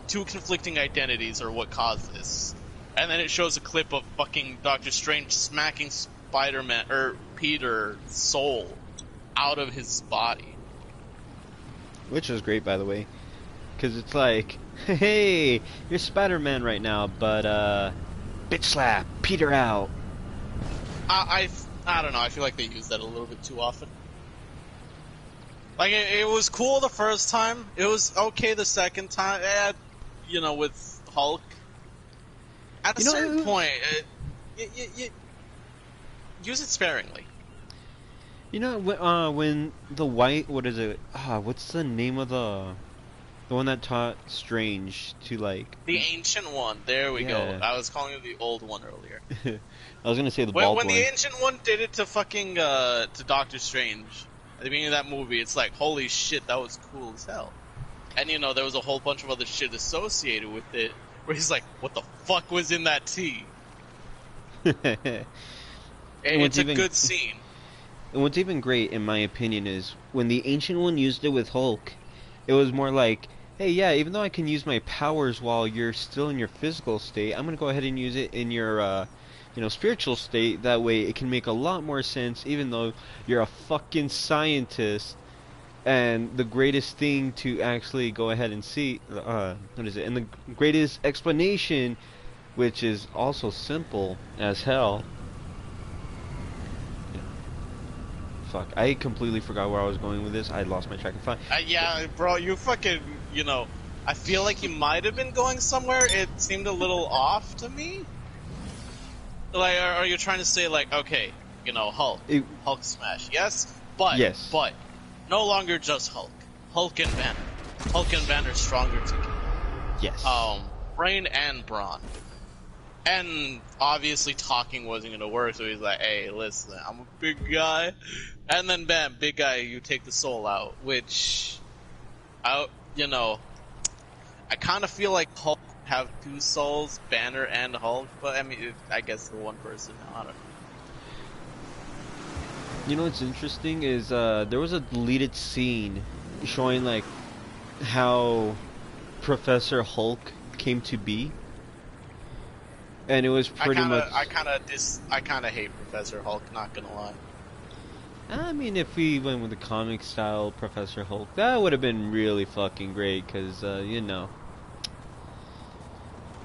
two conflicting identities are what caused this, and then it shows a clip of fucking Doctor Strange smacking Spider-Man or Peter's soul out of his body. Which was great, by the way, because it's like, hey, you're Spider-Man right now, but bitch slap, Peter out. I don't know. I feel like they use that a little bit too often. Like it was cool the first time. It was okay the second time. You know, with Hulk. At a certain point, you use it sparingly. You know, when the white, what is it? What's the name of the one that taught Strange to like? The ancient one. There we go. I was calling it the old one earlier. I was gonna say the bald one. When the ancient one did it to fucking to Doctor Strange at the beginning of that movie, it's like, holy shit, that was cool as hell. And you know, there was a whole bunch of other shit associated with it, where he's like, what the fuck was in that tea? It's a good scene. And what's even great, in my opinion, is when the Ancient One used it with Hulk, it was more like, hey, yeah, even though I can use my powers while you're still in your physical state, I'm going to go ahead and use it in your, spiritual state. That way it can make a lot more sense, even though you're a fucking scientist. And the greatest thing to actually go ahead and see, and the greatest explanation, which is also simple as hell. Fuck, I completely forgot where I was going with this. I lost my track of thought. Yeah, bro, you fucking, you know, I feel like you might have been going somewhere. It seemed a little off to me. Like, are you trying to say, like, okay, you know, Hulk smash, yes, but no longer just Hulk. Hulk and Banner. Hulk and Banner stronger together. Yes. Brain and Brawn. And obviously talking wasn't gonna work, so he's like, hey, listen, I'm a big guy. And then bam, big guy, you take the soul out, which, I kind of feel like Hulk have two souls, Banner and Hulk, but I mean, I guess they're one person now, I don't know. You know what's interesting is, there was a deleted scene showing, like, how Professor Hulk came to be. And it was pretty much. I kind of hate Professor Hulk. Not gonna lie. I mean, if we went with the comic style Professor Hulk, that would have been really fucking great. Cause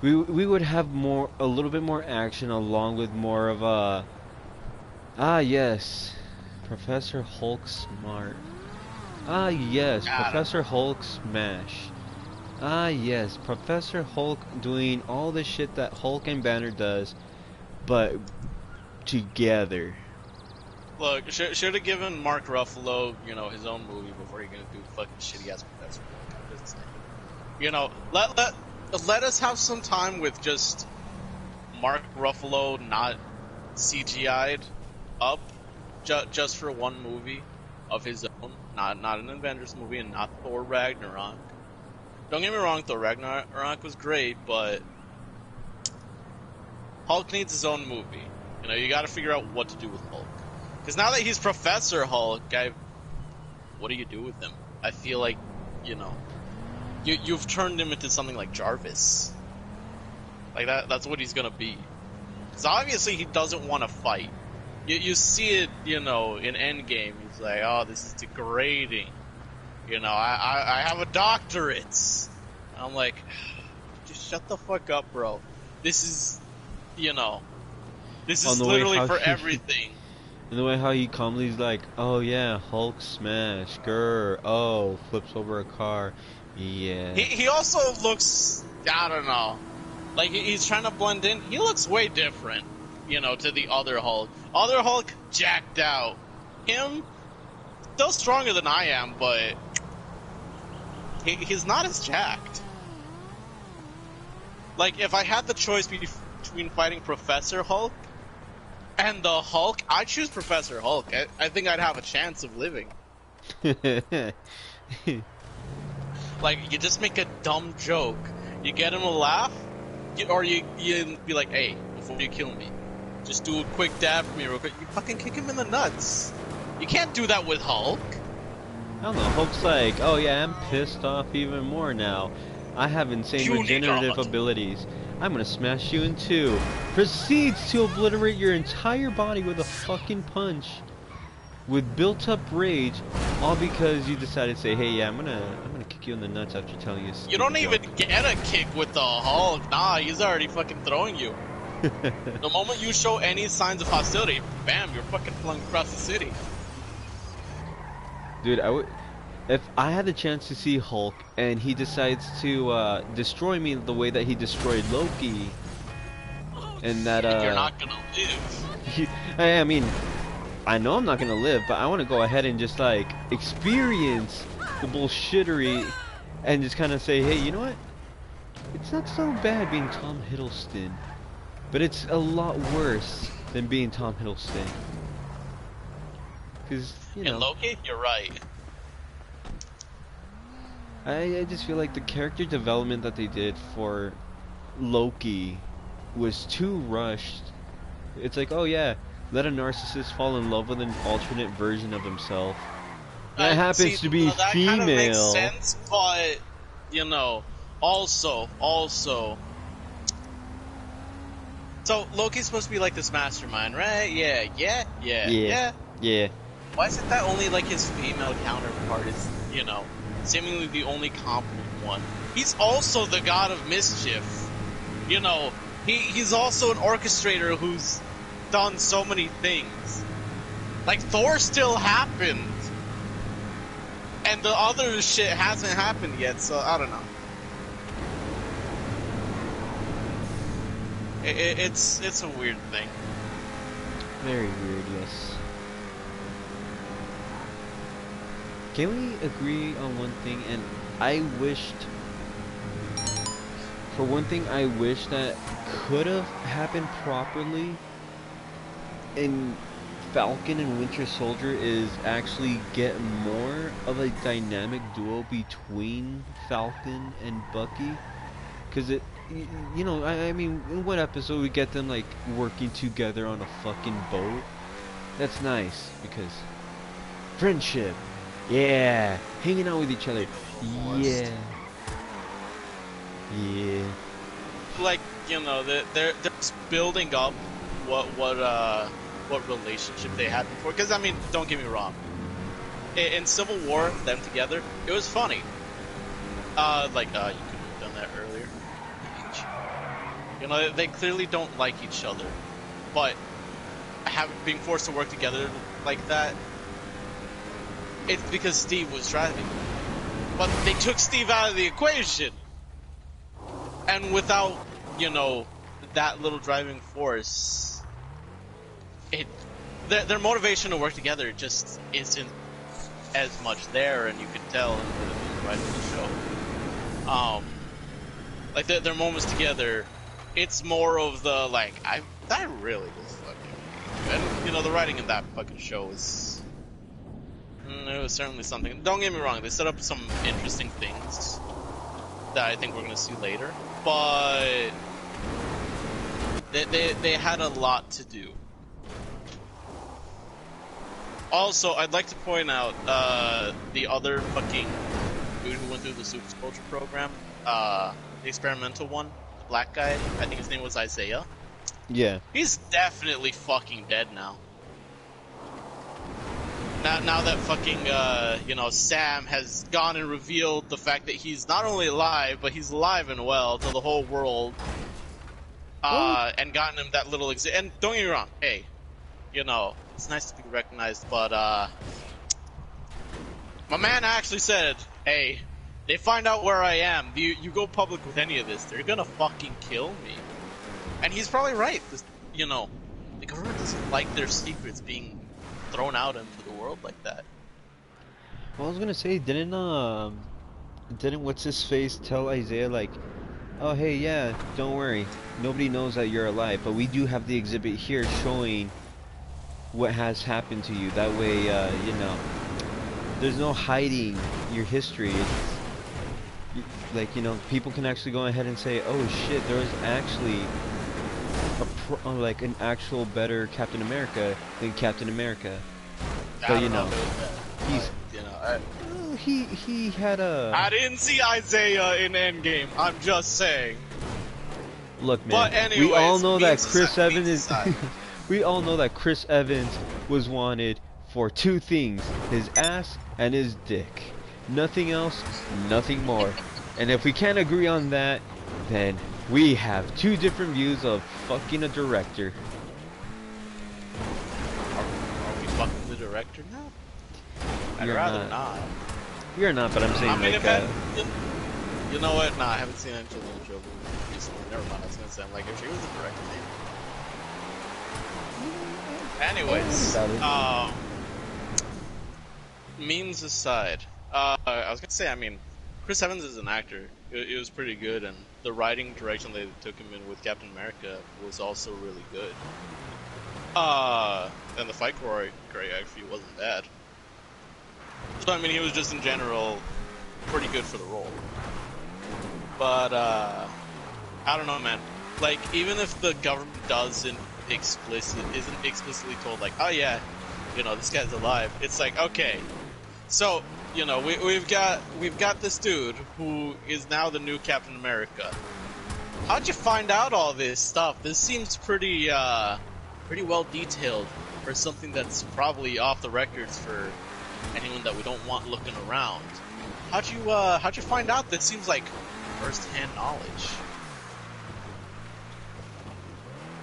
we would have a little bit more action, along with more of a. Yes, Professor Hulk smart. Yes, Professor Hulk smash. Yes, Professor Hulk doing all the shit that Hulk and Banner does, but together. Look, should have given Mark Ruffalo, you know, his own movie before you're gonna do fucking shitty ass Professor Hulk. You know, let us have some time with just Mark Ruffalo not CGI'd up, just for one movie of his own, not an Avengers movie and not Thor Ragnarok. Don't get me wrong, though, Ragnarok was great, but Hulk needs his own movie. You know, you gotta figure out what to do with Hulk. Because now that he's Professor Hulk, what do you do with him? I feel like, you know, you've turned him into something like Jarvis. Like that's what he's gonna be. Because obviously he doesn't want to fight. You see it, you know, in Endgame. He's like, oh, this is degrading. You know, I have a doctorate. And I'm like, just shut the fuck up, bro. This is, you know, this is literally for everything. And the way how he calmly's like, oh yeah, Hulk smash, grr, oh, flips over a car, yeah. He also looks, I don't know, like he's trying to blend in. He looks way different, you know, to the other Hulk. Other Hulk, jacked out. Him, still stronger than I am, but he's not as jacked. Like, if I had the choice between fighting Professor Hulk and the Hulk, I'd choose Professor Hulk. I think I'd have a chance of living. Like, you just make a dumb joke, you get him to laugh, or you be like, hey, before you kill me, just do a quick dab for me real quick. You fucking kick him in the nuts. You can't do that with Hulk. I don't know, Hulk's like, oh yeah, I'm pissed off even more now. I have insane regenerative abilities. I'm gonna smash you in two. Proceeds to obliterate your entire body with a fucking punch. With built-up rage, all because you decided to say, hey, yeah, I'm gonna kick you in the nuts after telling you a stupid You don't even joke. get a kick with the Hulk. Nah, he's already fucking throwing you. The moment you show any signs of hostility, bam, you're fucking flung across the city. Dude, if I had the chance to see Hulk and he decides to destroy me the way that he destroyed Loki, and that you're not gonna live. I mean, I know I'm not gonna live, but I want to go ahead and just like experience the bullshittery and just kind of say, hey, you know what? It's not so bad being Tom Hiddleston, but it's a lot worse than being Tom Hiddleston. Because, you know, In Loki, you're right. I just feel like the character development that they did for Loki was too rushed. It's like, oh yeah, let a narcissist fall in love with an alternate version of himself. That happens to be that female. Kind of makes sense, but you know, also. So Loki's supposed to be like this mastermind, right? Yeah. Why is it that only like his female counterpart is, you know, seemingly the only competent one? He's also the god of mischief. You know, he's also an orchestrator who's done so many things. Like, Thor still happened. And the other shit hasn't happened yet, so I don't know. It's a weird thing. Very weird, yes. Can we agree on one thing? And I wished, for one thing, I wish that could have happened properly in Falcon and Winter Soldier is actually get more of a dynamic duo between Falcon and Bucky. Because it, you know, I mean, in one episode we get them like working together on a fucking boat. That's nice because friendship. Yeah, hanging out with each other. Yeah. Like, you know, they're just building up what relationship they had before. Because I mean, don't get me wrong. In Civil War, them together, it was funny. You could have done that earlier. You know, they clearly don't like each other, but being forced to work together like that. It's because Steve was driving. But they took Steve out of the equation. And without, you know, that little driving force, their motivation to work together just isn't as much there, and you can tell in the writing of the show. Like, their moments together, it's more of the, like, that really was fucking... And, you know, the writing in that fucking show is... It was certainly something. Don't get me wrong, they set up some interesting things that I think we're going to see later, but they had a lot to do. Also, I'd like to point out the other fucking dude who went through the super soldier program, the experimental one, the black guy. I think his name was Isaiah. Yeah. He's definitely fucking dead now. Now that fucking, you know, Sam has gone and revealed the fact that he's not only alive, but he's alive and well to the whole world. And gotten him that little and don't get me wrong, hey, you know, it's nice to be recognized, but, my man actually said, hey, they find out where I am, you go public with any of this, they're gonna fucking kill me. And he's probably right, you know, the government doesn't like their secrets being thrown out into the world like that. Well, I was gonna say, didn't what's his face tell Isaiah like, oh hey, yeah, don't worry, nobody knows that you're alive, but we do have the exhibit here showing what has happened to you. That way, you know, there's no hiding your history. It's like, you know, people can actually go ahead and say, oh shit, there was actually like an actual better Captain America than Captain America. But you know, he's, you know, he had a. I didn't see Isaiah in Endgame. I'm just saying. Look, man. But anyways, we all know that Chris Evans is. We all know that Chris Evans was wanted for two things: his ass and his dick. Nothing else, nothing more. And if we can't agree on that, then we have two different views of fucking a director. Are we fucking the director now? I'd rather not. You're not, but I'm saying, I mean, like, you know what? Nah, I haven't seen Angelina Jolie recently. Never mind. I was gonna say, I'm like, if she was the director, maybe. Anyways, memes aside, I was gonna say, I mean, Chris Evans is an actor. It was pretty good, and the writing direction they took him in with Captain America was also really good. And the fight choreography actually wasn't bad. So, I mean, he was just in general pretty good for the role. But, I don't know, man. Like, even if the government isn't explicitly told, like, oh yeah, you know, this guy's alive, it's like, okay, so, you know, we've got this dude who is now the new Captain America. How'd you find out all this stuff? This seems pretty well detailed for something that's probably off the records for anyone that we don't want looking around. How'd you find out? That seems like first-hand knowledge.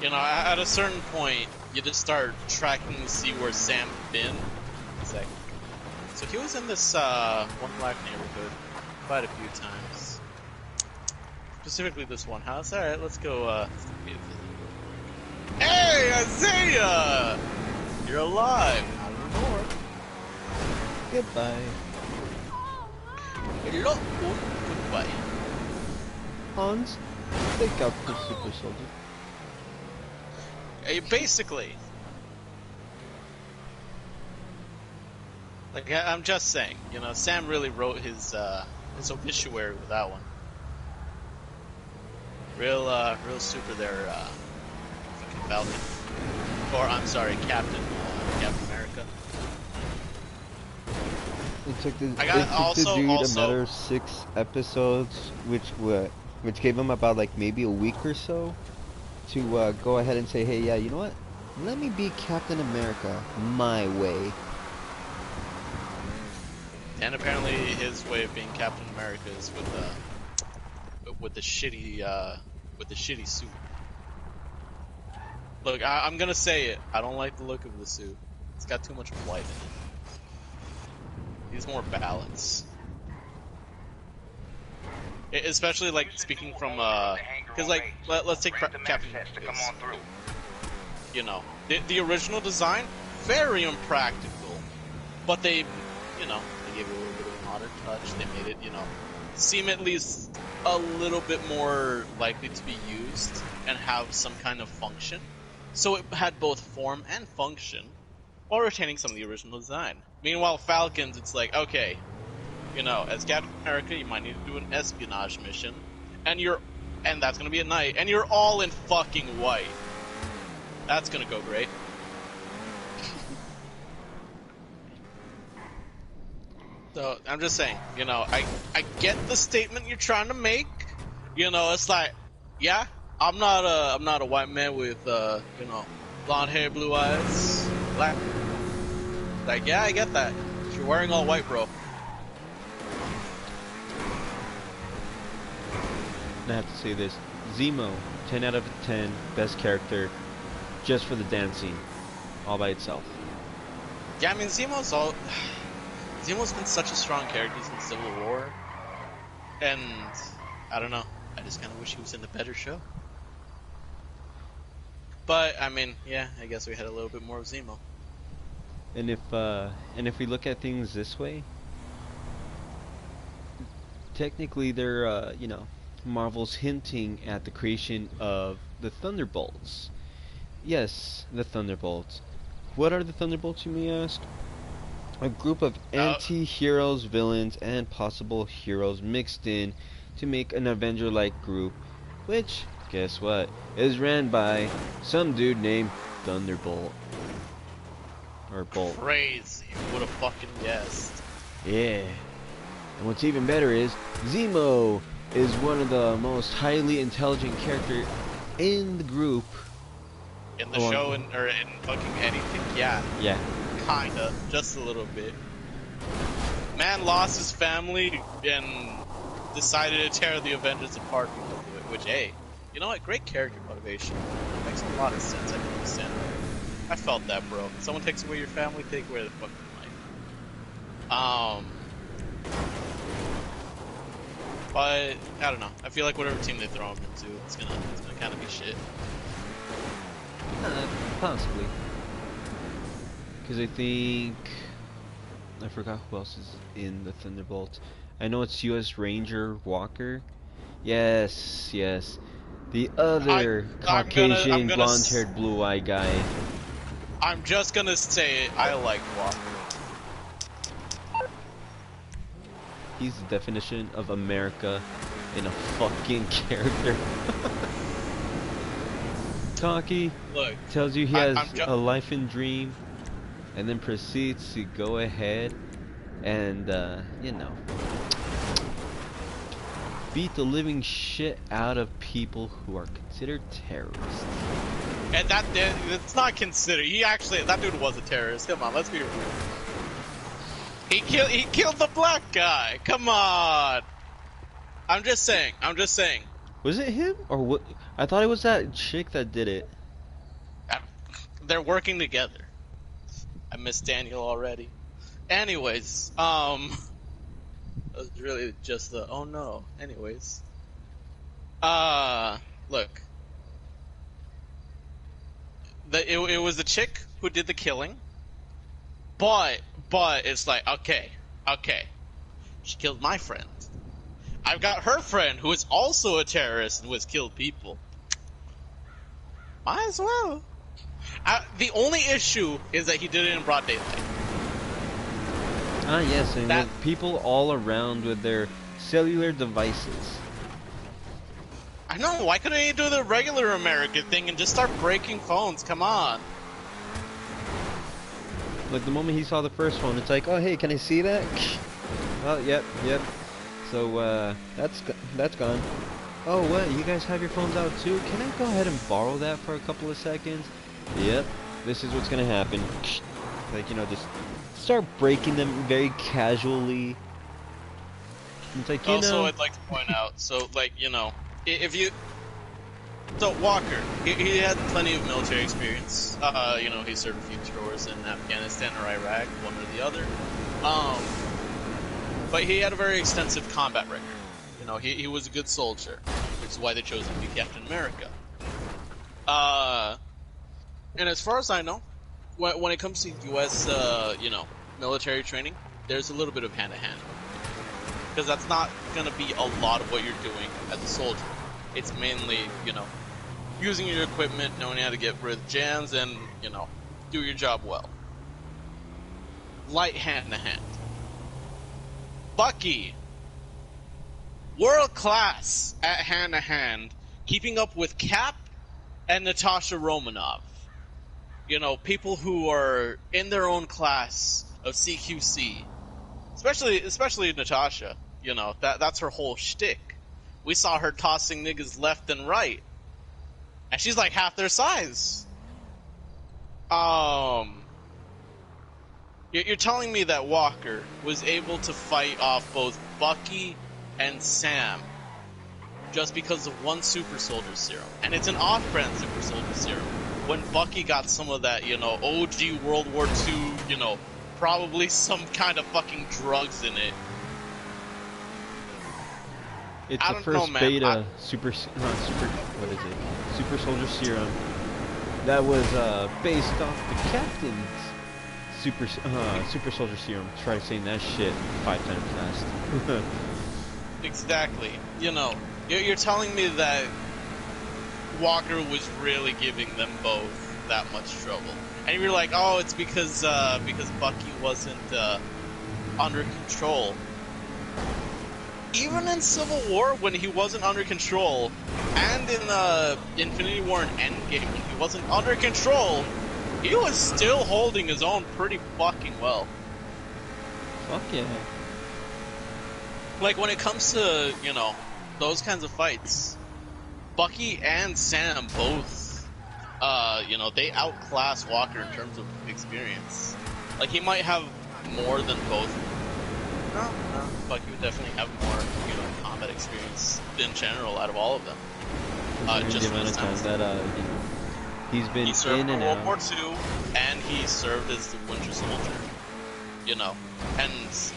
You know, at a certain point, you just start tracking to see where Sam's been. It's like, so he was in this one black neighborhood quite a few times. Specifically this one house. Alright, let's go, Hey, Isaiah! You're alive! Not anymore. goodbye. Hello, goodbye. Hans, take out the super soldier. Basically. Like, I'm just saying, you know, Sam really wrote his obituary with that one. Real super there, fucking Falcon. Or, I'm sorry, Captain America. It took the dude also, another 6 episodes, which gave him about like maybe a week or so to go ahead and say, hey, yeah, you know what? Let me be Captain America my way. And apparently his way of being Captain America is with the shitty suit. Look, I'm gonna say it. I don't like the look of the suit. It's got too much white in it. Needs more balance. Especially, like, speaking from, because, like, let's take Captain America. You know, the original design, very impractical. But they, you know, they gave it a little bit of a modern touch. They made it, you know, seem at least a little bit more likely to be used and have some kind of function. So it had both form and function, while retaining some of the original design. Meanwhile, Falcons, it's like, okay, you know, as Captain America, you might need to do an espionage mission, and that's gonna be at night, and you're all in fucking white. That's gonna go great. So I'm just saying, you know, I get the statement you're trying to make. You know, it's like, yeah, I'm not a white man with you know, blonde hair, blue eyes, black. Like, yeah, I get that. You're wearing all white, bro. I have to say this: Zemo, 10 out of 10, best character, just for the dancing, all by itself. Yeah, I mean, Zemo's been such a strong character since Civil War, and I don't know. I just kind of wish he was in a better show. But I mean, yeah, I guess we had a little bit more of Zemo. And if we look at things this way, technically they're you know, Marvel's hinting at the creation of the Thunderbolts. Yes, the Thunderbolts. What are the Thunderbolts, you may ask? A group of anti-heroes, villains, and possible heroes mixed in to make an Avenger-like group, which, guess what, is ran by some dude named Thunderbolt. Or Bolt. Crazy. Would have fucking guessed. Yeah. And what's even better is, Zemo is one of the most highly intelligent characters in the group. In the show, or in fucking anything? Yeah. Yeah. Kinda. Just a little bit. Man lost his family and decided to tear the Avengers apart because of it. Which, hey, you know what? Great character motivation. Makes a lot of sense. I can understand that. I felt that, bro. Someone takes away your family, take away the fucking life. But I don't know. I feel like whatever team they throw him into, it's gonna kind of be shit. Possibly. Because I think I forgot who else is in the Thunderbolts. I know it's U.S. Ranger Walker. Yes, yes. The other Caucasian, blonde-haired, blue-eyed guy. I'm just gonna say it. I like Walker. He's the definition of America in a fucking character. Cocky. Look, tells you he has a life and dream, and then proceeds to go ahead and, you know, beat the living shit out of people who are considered terrorists. And it's not considered. That dude was a terrorist. Come on, let's be real. He killed the black guy. Come on. I'm just saying. Was it him or what? I thought it was that chick that did it. They're working together. I miss Daniel already. Anyways, that was really just the oh no. Anyways, look, it was the chick who did the killing, but it's like okay, she killed my friend. I've got her friend who is also a terrorist and who has killed people. Might as well. The only issue is that he did it in broad daylight. Ah, yes, and with people all around with their cellular devices. I know, why couldn't he do the regular American thing and just start breaking phones? Come on. Like, the moment he saw the first phone, it's like, oh, hey, can I see that? Oh, yep. So, that's gone. Oh, what? You guys have your phones out too? Can I go ahead and borrow that for a couple of seconds? Yep, this is what's gonna happen. Like, you know, just start breaking them very casually. It's like, you know... I'd like to point out, so, like, you know, if you... So, Walker, he had plenty of military experience. You know, he served a few tours in Afghanistan or Iraq, one or the other. But he had a very extensive combat record. You know, he was a good soldier, which is why they chose him to be Captain America. And as far as I know, when it comes to U.S., you know, military training, there's a little bit of hand-to-hand. Because that's not going to be a lot of what you're doing as a soldier. It's mainly, you know, using your equipment, knowing how to get rid of jams, and, you know, do your job well. Light hand-to-hand. Bucky, world class at hand-to-hand, keeping up with Cap and Natasha Romanoff. You know, people who are in their own class of CQC. Especially Natasha. You know, that's her whole shtick. We saw her tossing niggas left and right. And she's like half their size. You're telling me that Walker was able to fight off both Bucky and Sam just because of one super soldier serum. And it's an off-brand super soldier serum. When Bucky got some of that, you know, OG World War II, you know, probably some kind of fucking drugs in it. It's the first beta super soldier serum that was based off the captain's super soldier serum. Try saying that shit 5 times fast. Exactly. You know, you're telling me that Walker was really giving them both that much trouble, and you're like, oh, it's because Bucky wasn't under control. Even in Civil War, when he wasn't under control, and in Infinity War and Endgame, when he wasn't under control, he was still holding his own pretty fucking well. Fuck yeah. Like, when it comes to, you know, those kinds of fights, Bucky and Sam both, you know, they outclass Walker in terms of experience. Like, he might have more than both. No. Bucky would definitely have more, you know, combat experience in general out of all of them. Just the amount of time that he's been in and World out. War II, and he served as the Winter Soldier. You know, and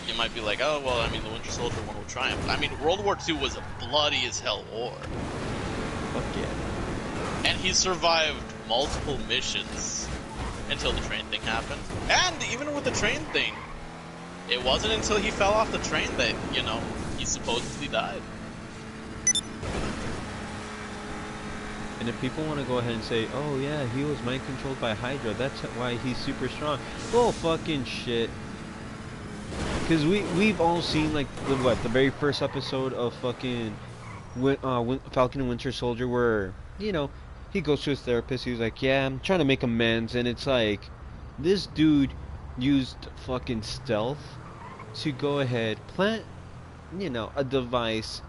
you might be like, oh well, I mean, the Winter Soldier one will triumph. I mean, World War II was a bloody as hell war. Fuck yeah. And he survived multiple missions until the train thing happened. And even with the train thing, it wasn't until he fell off the train that, you know, he supposedly died. And if people want to go ahead and say, oh yeah, he was mind controlled by Hydra, that's why he's super strong. Bull fucking shit. Because we've all seen, like, the very first episode of fucking Falcon and Winter Soldier, where, you know, he goes to his therapist, he's like, yeah, I'm trying to make amends, and it's like, this dude used fucking stealth to go ahead, plant, you know, a device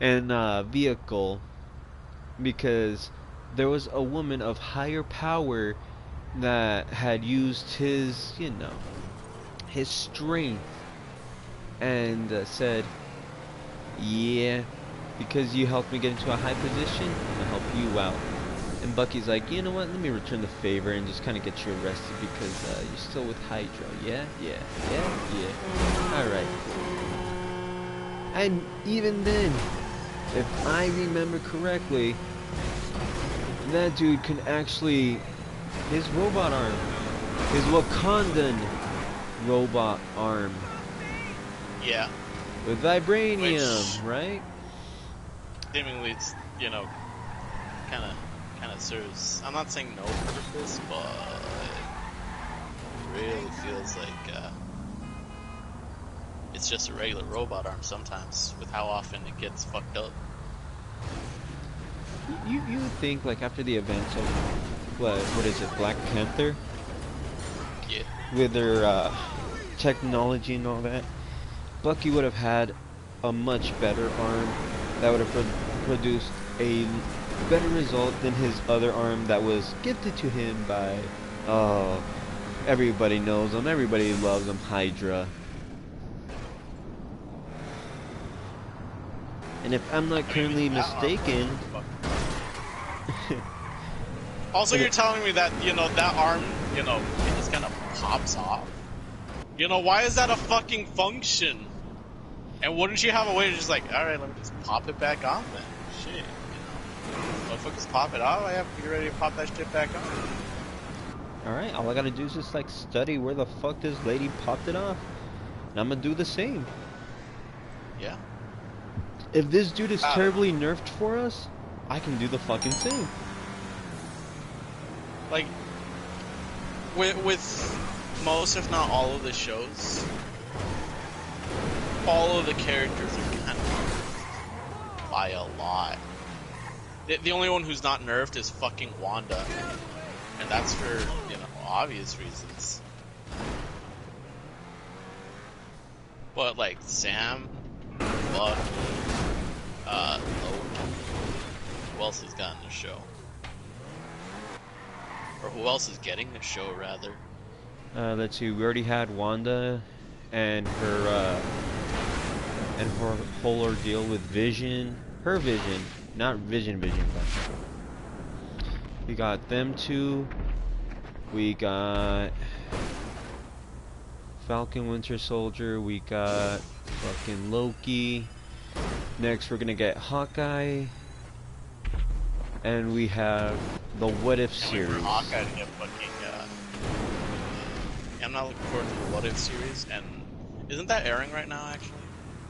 and a vehicle, because there was a woman of higher power that had used his, you know, his strength, and said, yeah, because you helped me get into a high position, I'm gonna help you out. And Bucky's like, you know what, let me return the favor and just kind of get you arrested because you're still with Hydra. Yeah. Alright. And even then, if I remember correctly, that dude can actually, his robot arm, his Wakandan robot arm. Yeah. With vibranium, right? Seemingly, it's, you know, kind of serves, I'm not saying no purpose, but it really feels like it's just a regular robot arm sometimes, with how often it gets fucked up. You would think, like, after the events of what is it, Black Panther? Yeah. With their technology and all that, Bucky would have had a much better arm that would have produced a better result than his other arm that was gifted to him by, everybody knows him, everybody loves him, Hydra. And if I'm not currently mistaken... Also, you're telling me that, you know, that arm, you know, it just kind of pops off. You know, why is that a fucking function? And wouldn't you have a way to just like, alright, let me just pop it back on then? Shit, you know. Motherfuckers pop it off, I have to be ready to pop that shit back on. Alright, all I gotta do is just like study where the fuck this lady popped it off. And I'm gonna do the same. Yeah. If this dude is terribly nerfed for us, I can do the fucking same. Like, with most, if not all of the shows, all of the characters are kind of nerfed by a lot. The only one who's not nerfed is fucking Wanda. And that's for, you know, obvious reasons. But like Sam, Buck, Loki, who else has gotten a show? Or who else is getting a show, rather? Let's see. We already had Wanda, and her whole ordeal with Vision. Her Vision, not Vision. But we got them two. We got Falcon, Winter Soldier. We got fucking Loki. Next, we're gonna get Hawkeye. And we have the What If series. Hawkeye to get fucking. I'm not looking forward to the What If series, and isn't that airing right now, actually?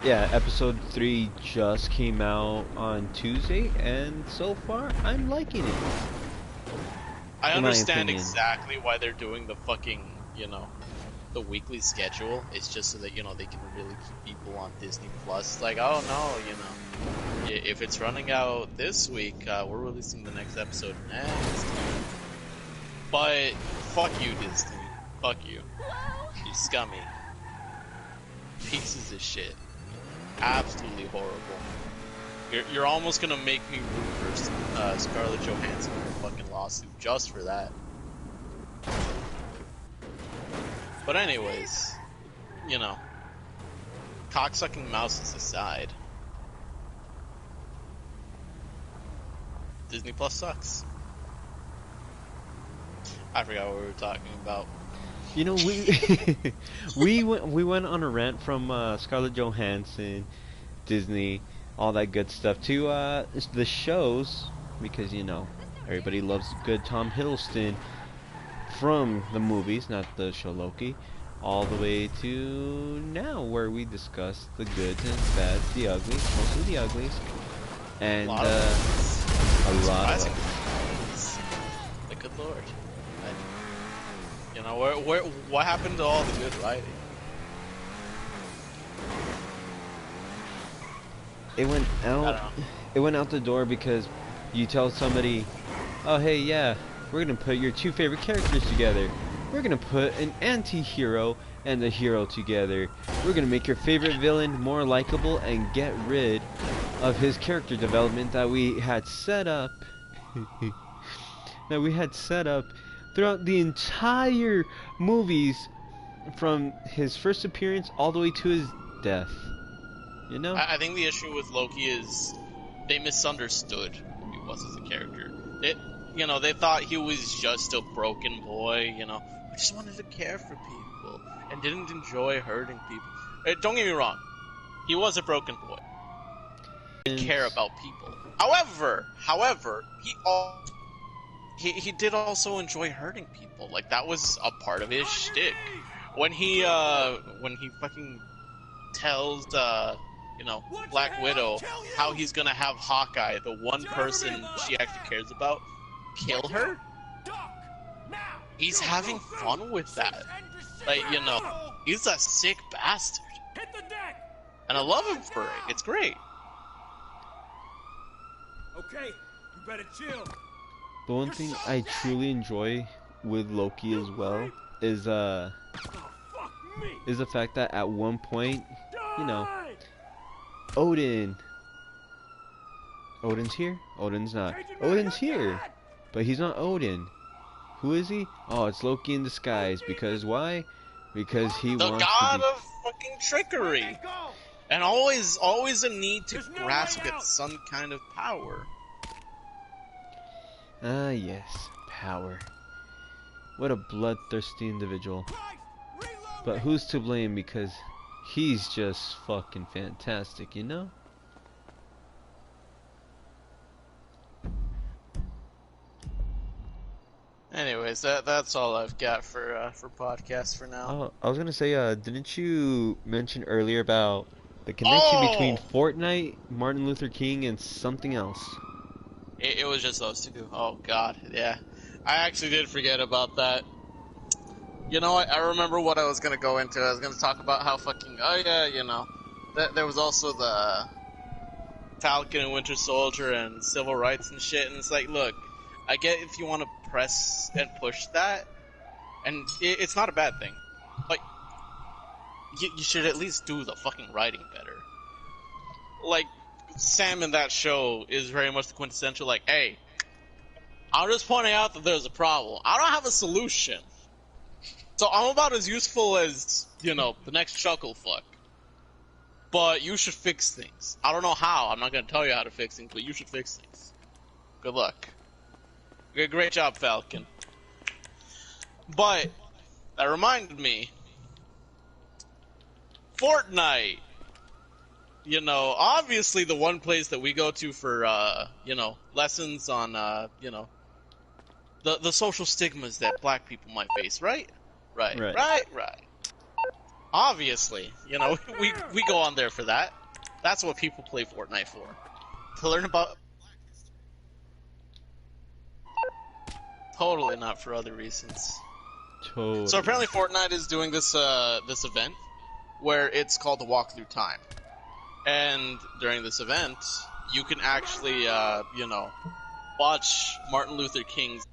Yeah, episode 3 just came out on Tuesday, and so far, I'm liking it. I understand exactly why they're doing the fucking, the weekly schedule. It's just so that, they can really keep people on Disney Plus. Like, oh no, if it's running out this week, we're releasing the next episode next. But, fuck you, Disney. Fuck you. You scummy. Pieces of shit. Absolutely horrible. You're almost gonna make me root for Scarlett Johansson in a fucking lawsuit just for that. But anyways, cocksucking mouses aside, Disney Plus sucks. I forgot what we were talking about. We we went on a rant from Scarlett Johansson, Disney, all that good stuff to the shows, because everybody loves good Tom Hiddleston from the movies, not the show Loki, all the way to now where we discuss the goods and bads, the uglies, mostly the uglies, and a lot of them. The good lord. What happened to all the good writing? It went out. It went out the door because you tell somebody, "Oh, hey, yeah, we're gonna put your two favorite characters together. We're gonna put an anti-hero and a hero together. We're gonna make your favorite villain more likable and get rid of his character development that we had set up." Throughout the entire movies, from his first appearance all the way to his death. I think the issue with Loki is they misunderstood who he was as a character. They thought he was just a broken boy, who just wanted to care for people and didn't enjoy hurting people. Don't get me wrong, he was a broken boy. He didn't care about people. However, he did also enjoy hurting people. Like, that was a part of his shtick. When he fucking tells Black Widow how he's gonna have Hawkeye, the one person she actually cares about, kill her, he's having fun with that. Like, he's a sick bastard. And I love him for it. It's great. Okay, you better chill. The one thing I truly enjoy with Loki as well is the fact that at one point, Odin's here? Odin's not. Odin's here! But he's not Odin. Who is he? Oh, it's Loki in disguise. Because why? Because he wants to be... The god of fucking trickery! And always a need to grasp at some kind of power. Ah, yes. Power. What a bloodthirsty individual. But who's to blame, because he's just fucking fantastic, Anyways, that's all I've got for podcasts for now. Oh, I was gonna say, didn't you mention earlier about the connection between Fortnite, Martin Luther King, and something else? It was just those two. Oh god, yeah. I actually did forget about that. You know what? I remember what I was gonna go into. I was gonna talk about how fucking... Oh yeah, there was also the Falcon and Winter Soldier and civil rights and shit. And it's like, look, I get if you want to press and push that, and it's not a bad thing. But you should at least do the fucking writing better. Like, Sam in that show is very much the quintessential, like, hey, I'm just pointing out that there's a problem. I don't have a solution. So I'm about as useful as, you know, the next chuckle fuck. But you should fix things. I don't know how. I'm not going to tell you how to fix things, but you should fix things. Good luck. Great job, Falcon. But that reminded me, Fortnite. You know, obviously the one place that we go to for, you know, lessons on, you know, the social stigmas that black people might face, right? Right. Obviously, you know, we go on there for that. That's what people play Fortnite for. To learn about... Totally not for other reasons. Totally. So apparently Fortnite is doing this this event where it's called the Walk Through Time. And during this event, you can actually, you know, watch Martin Luther King's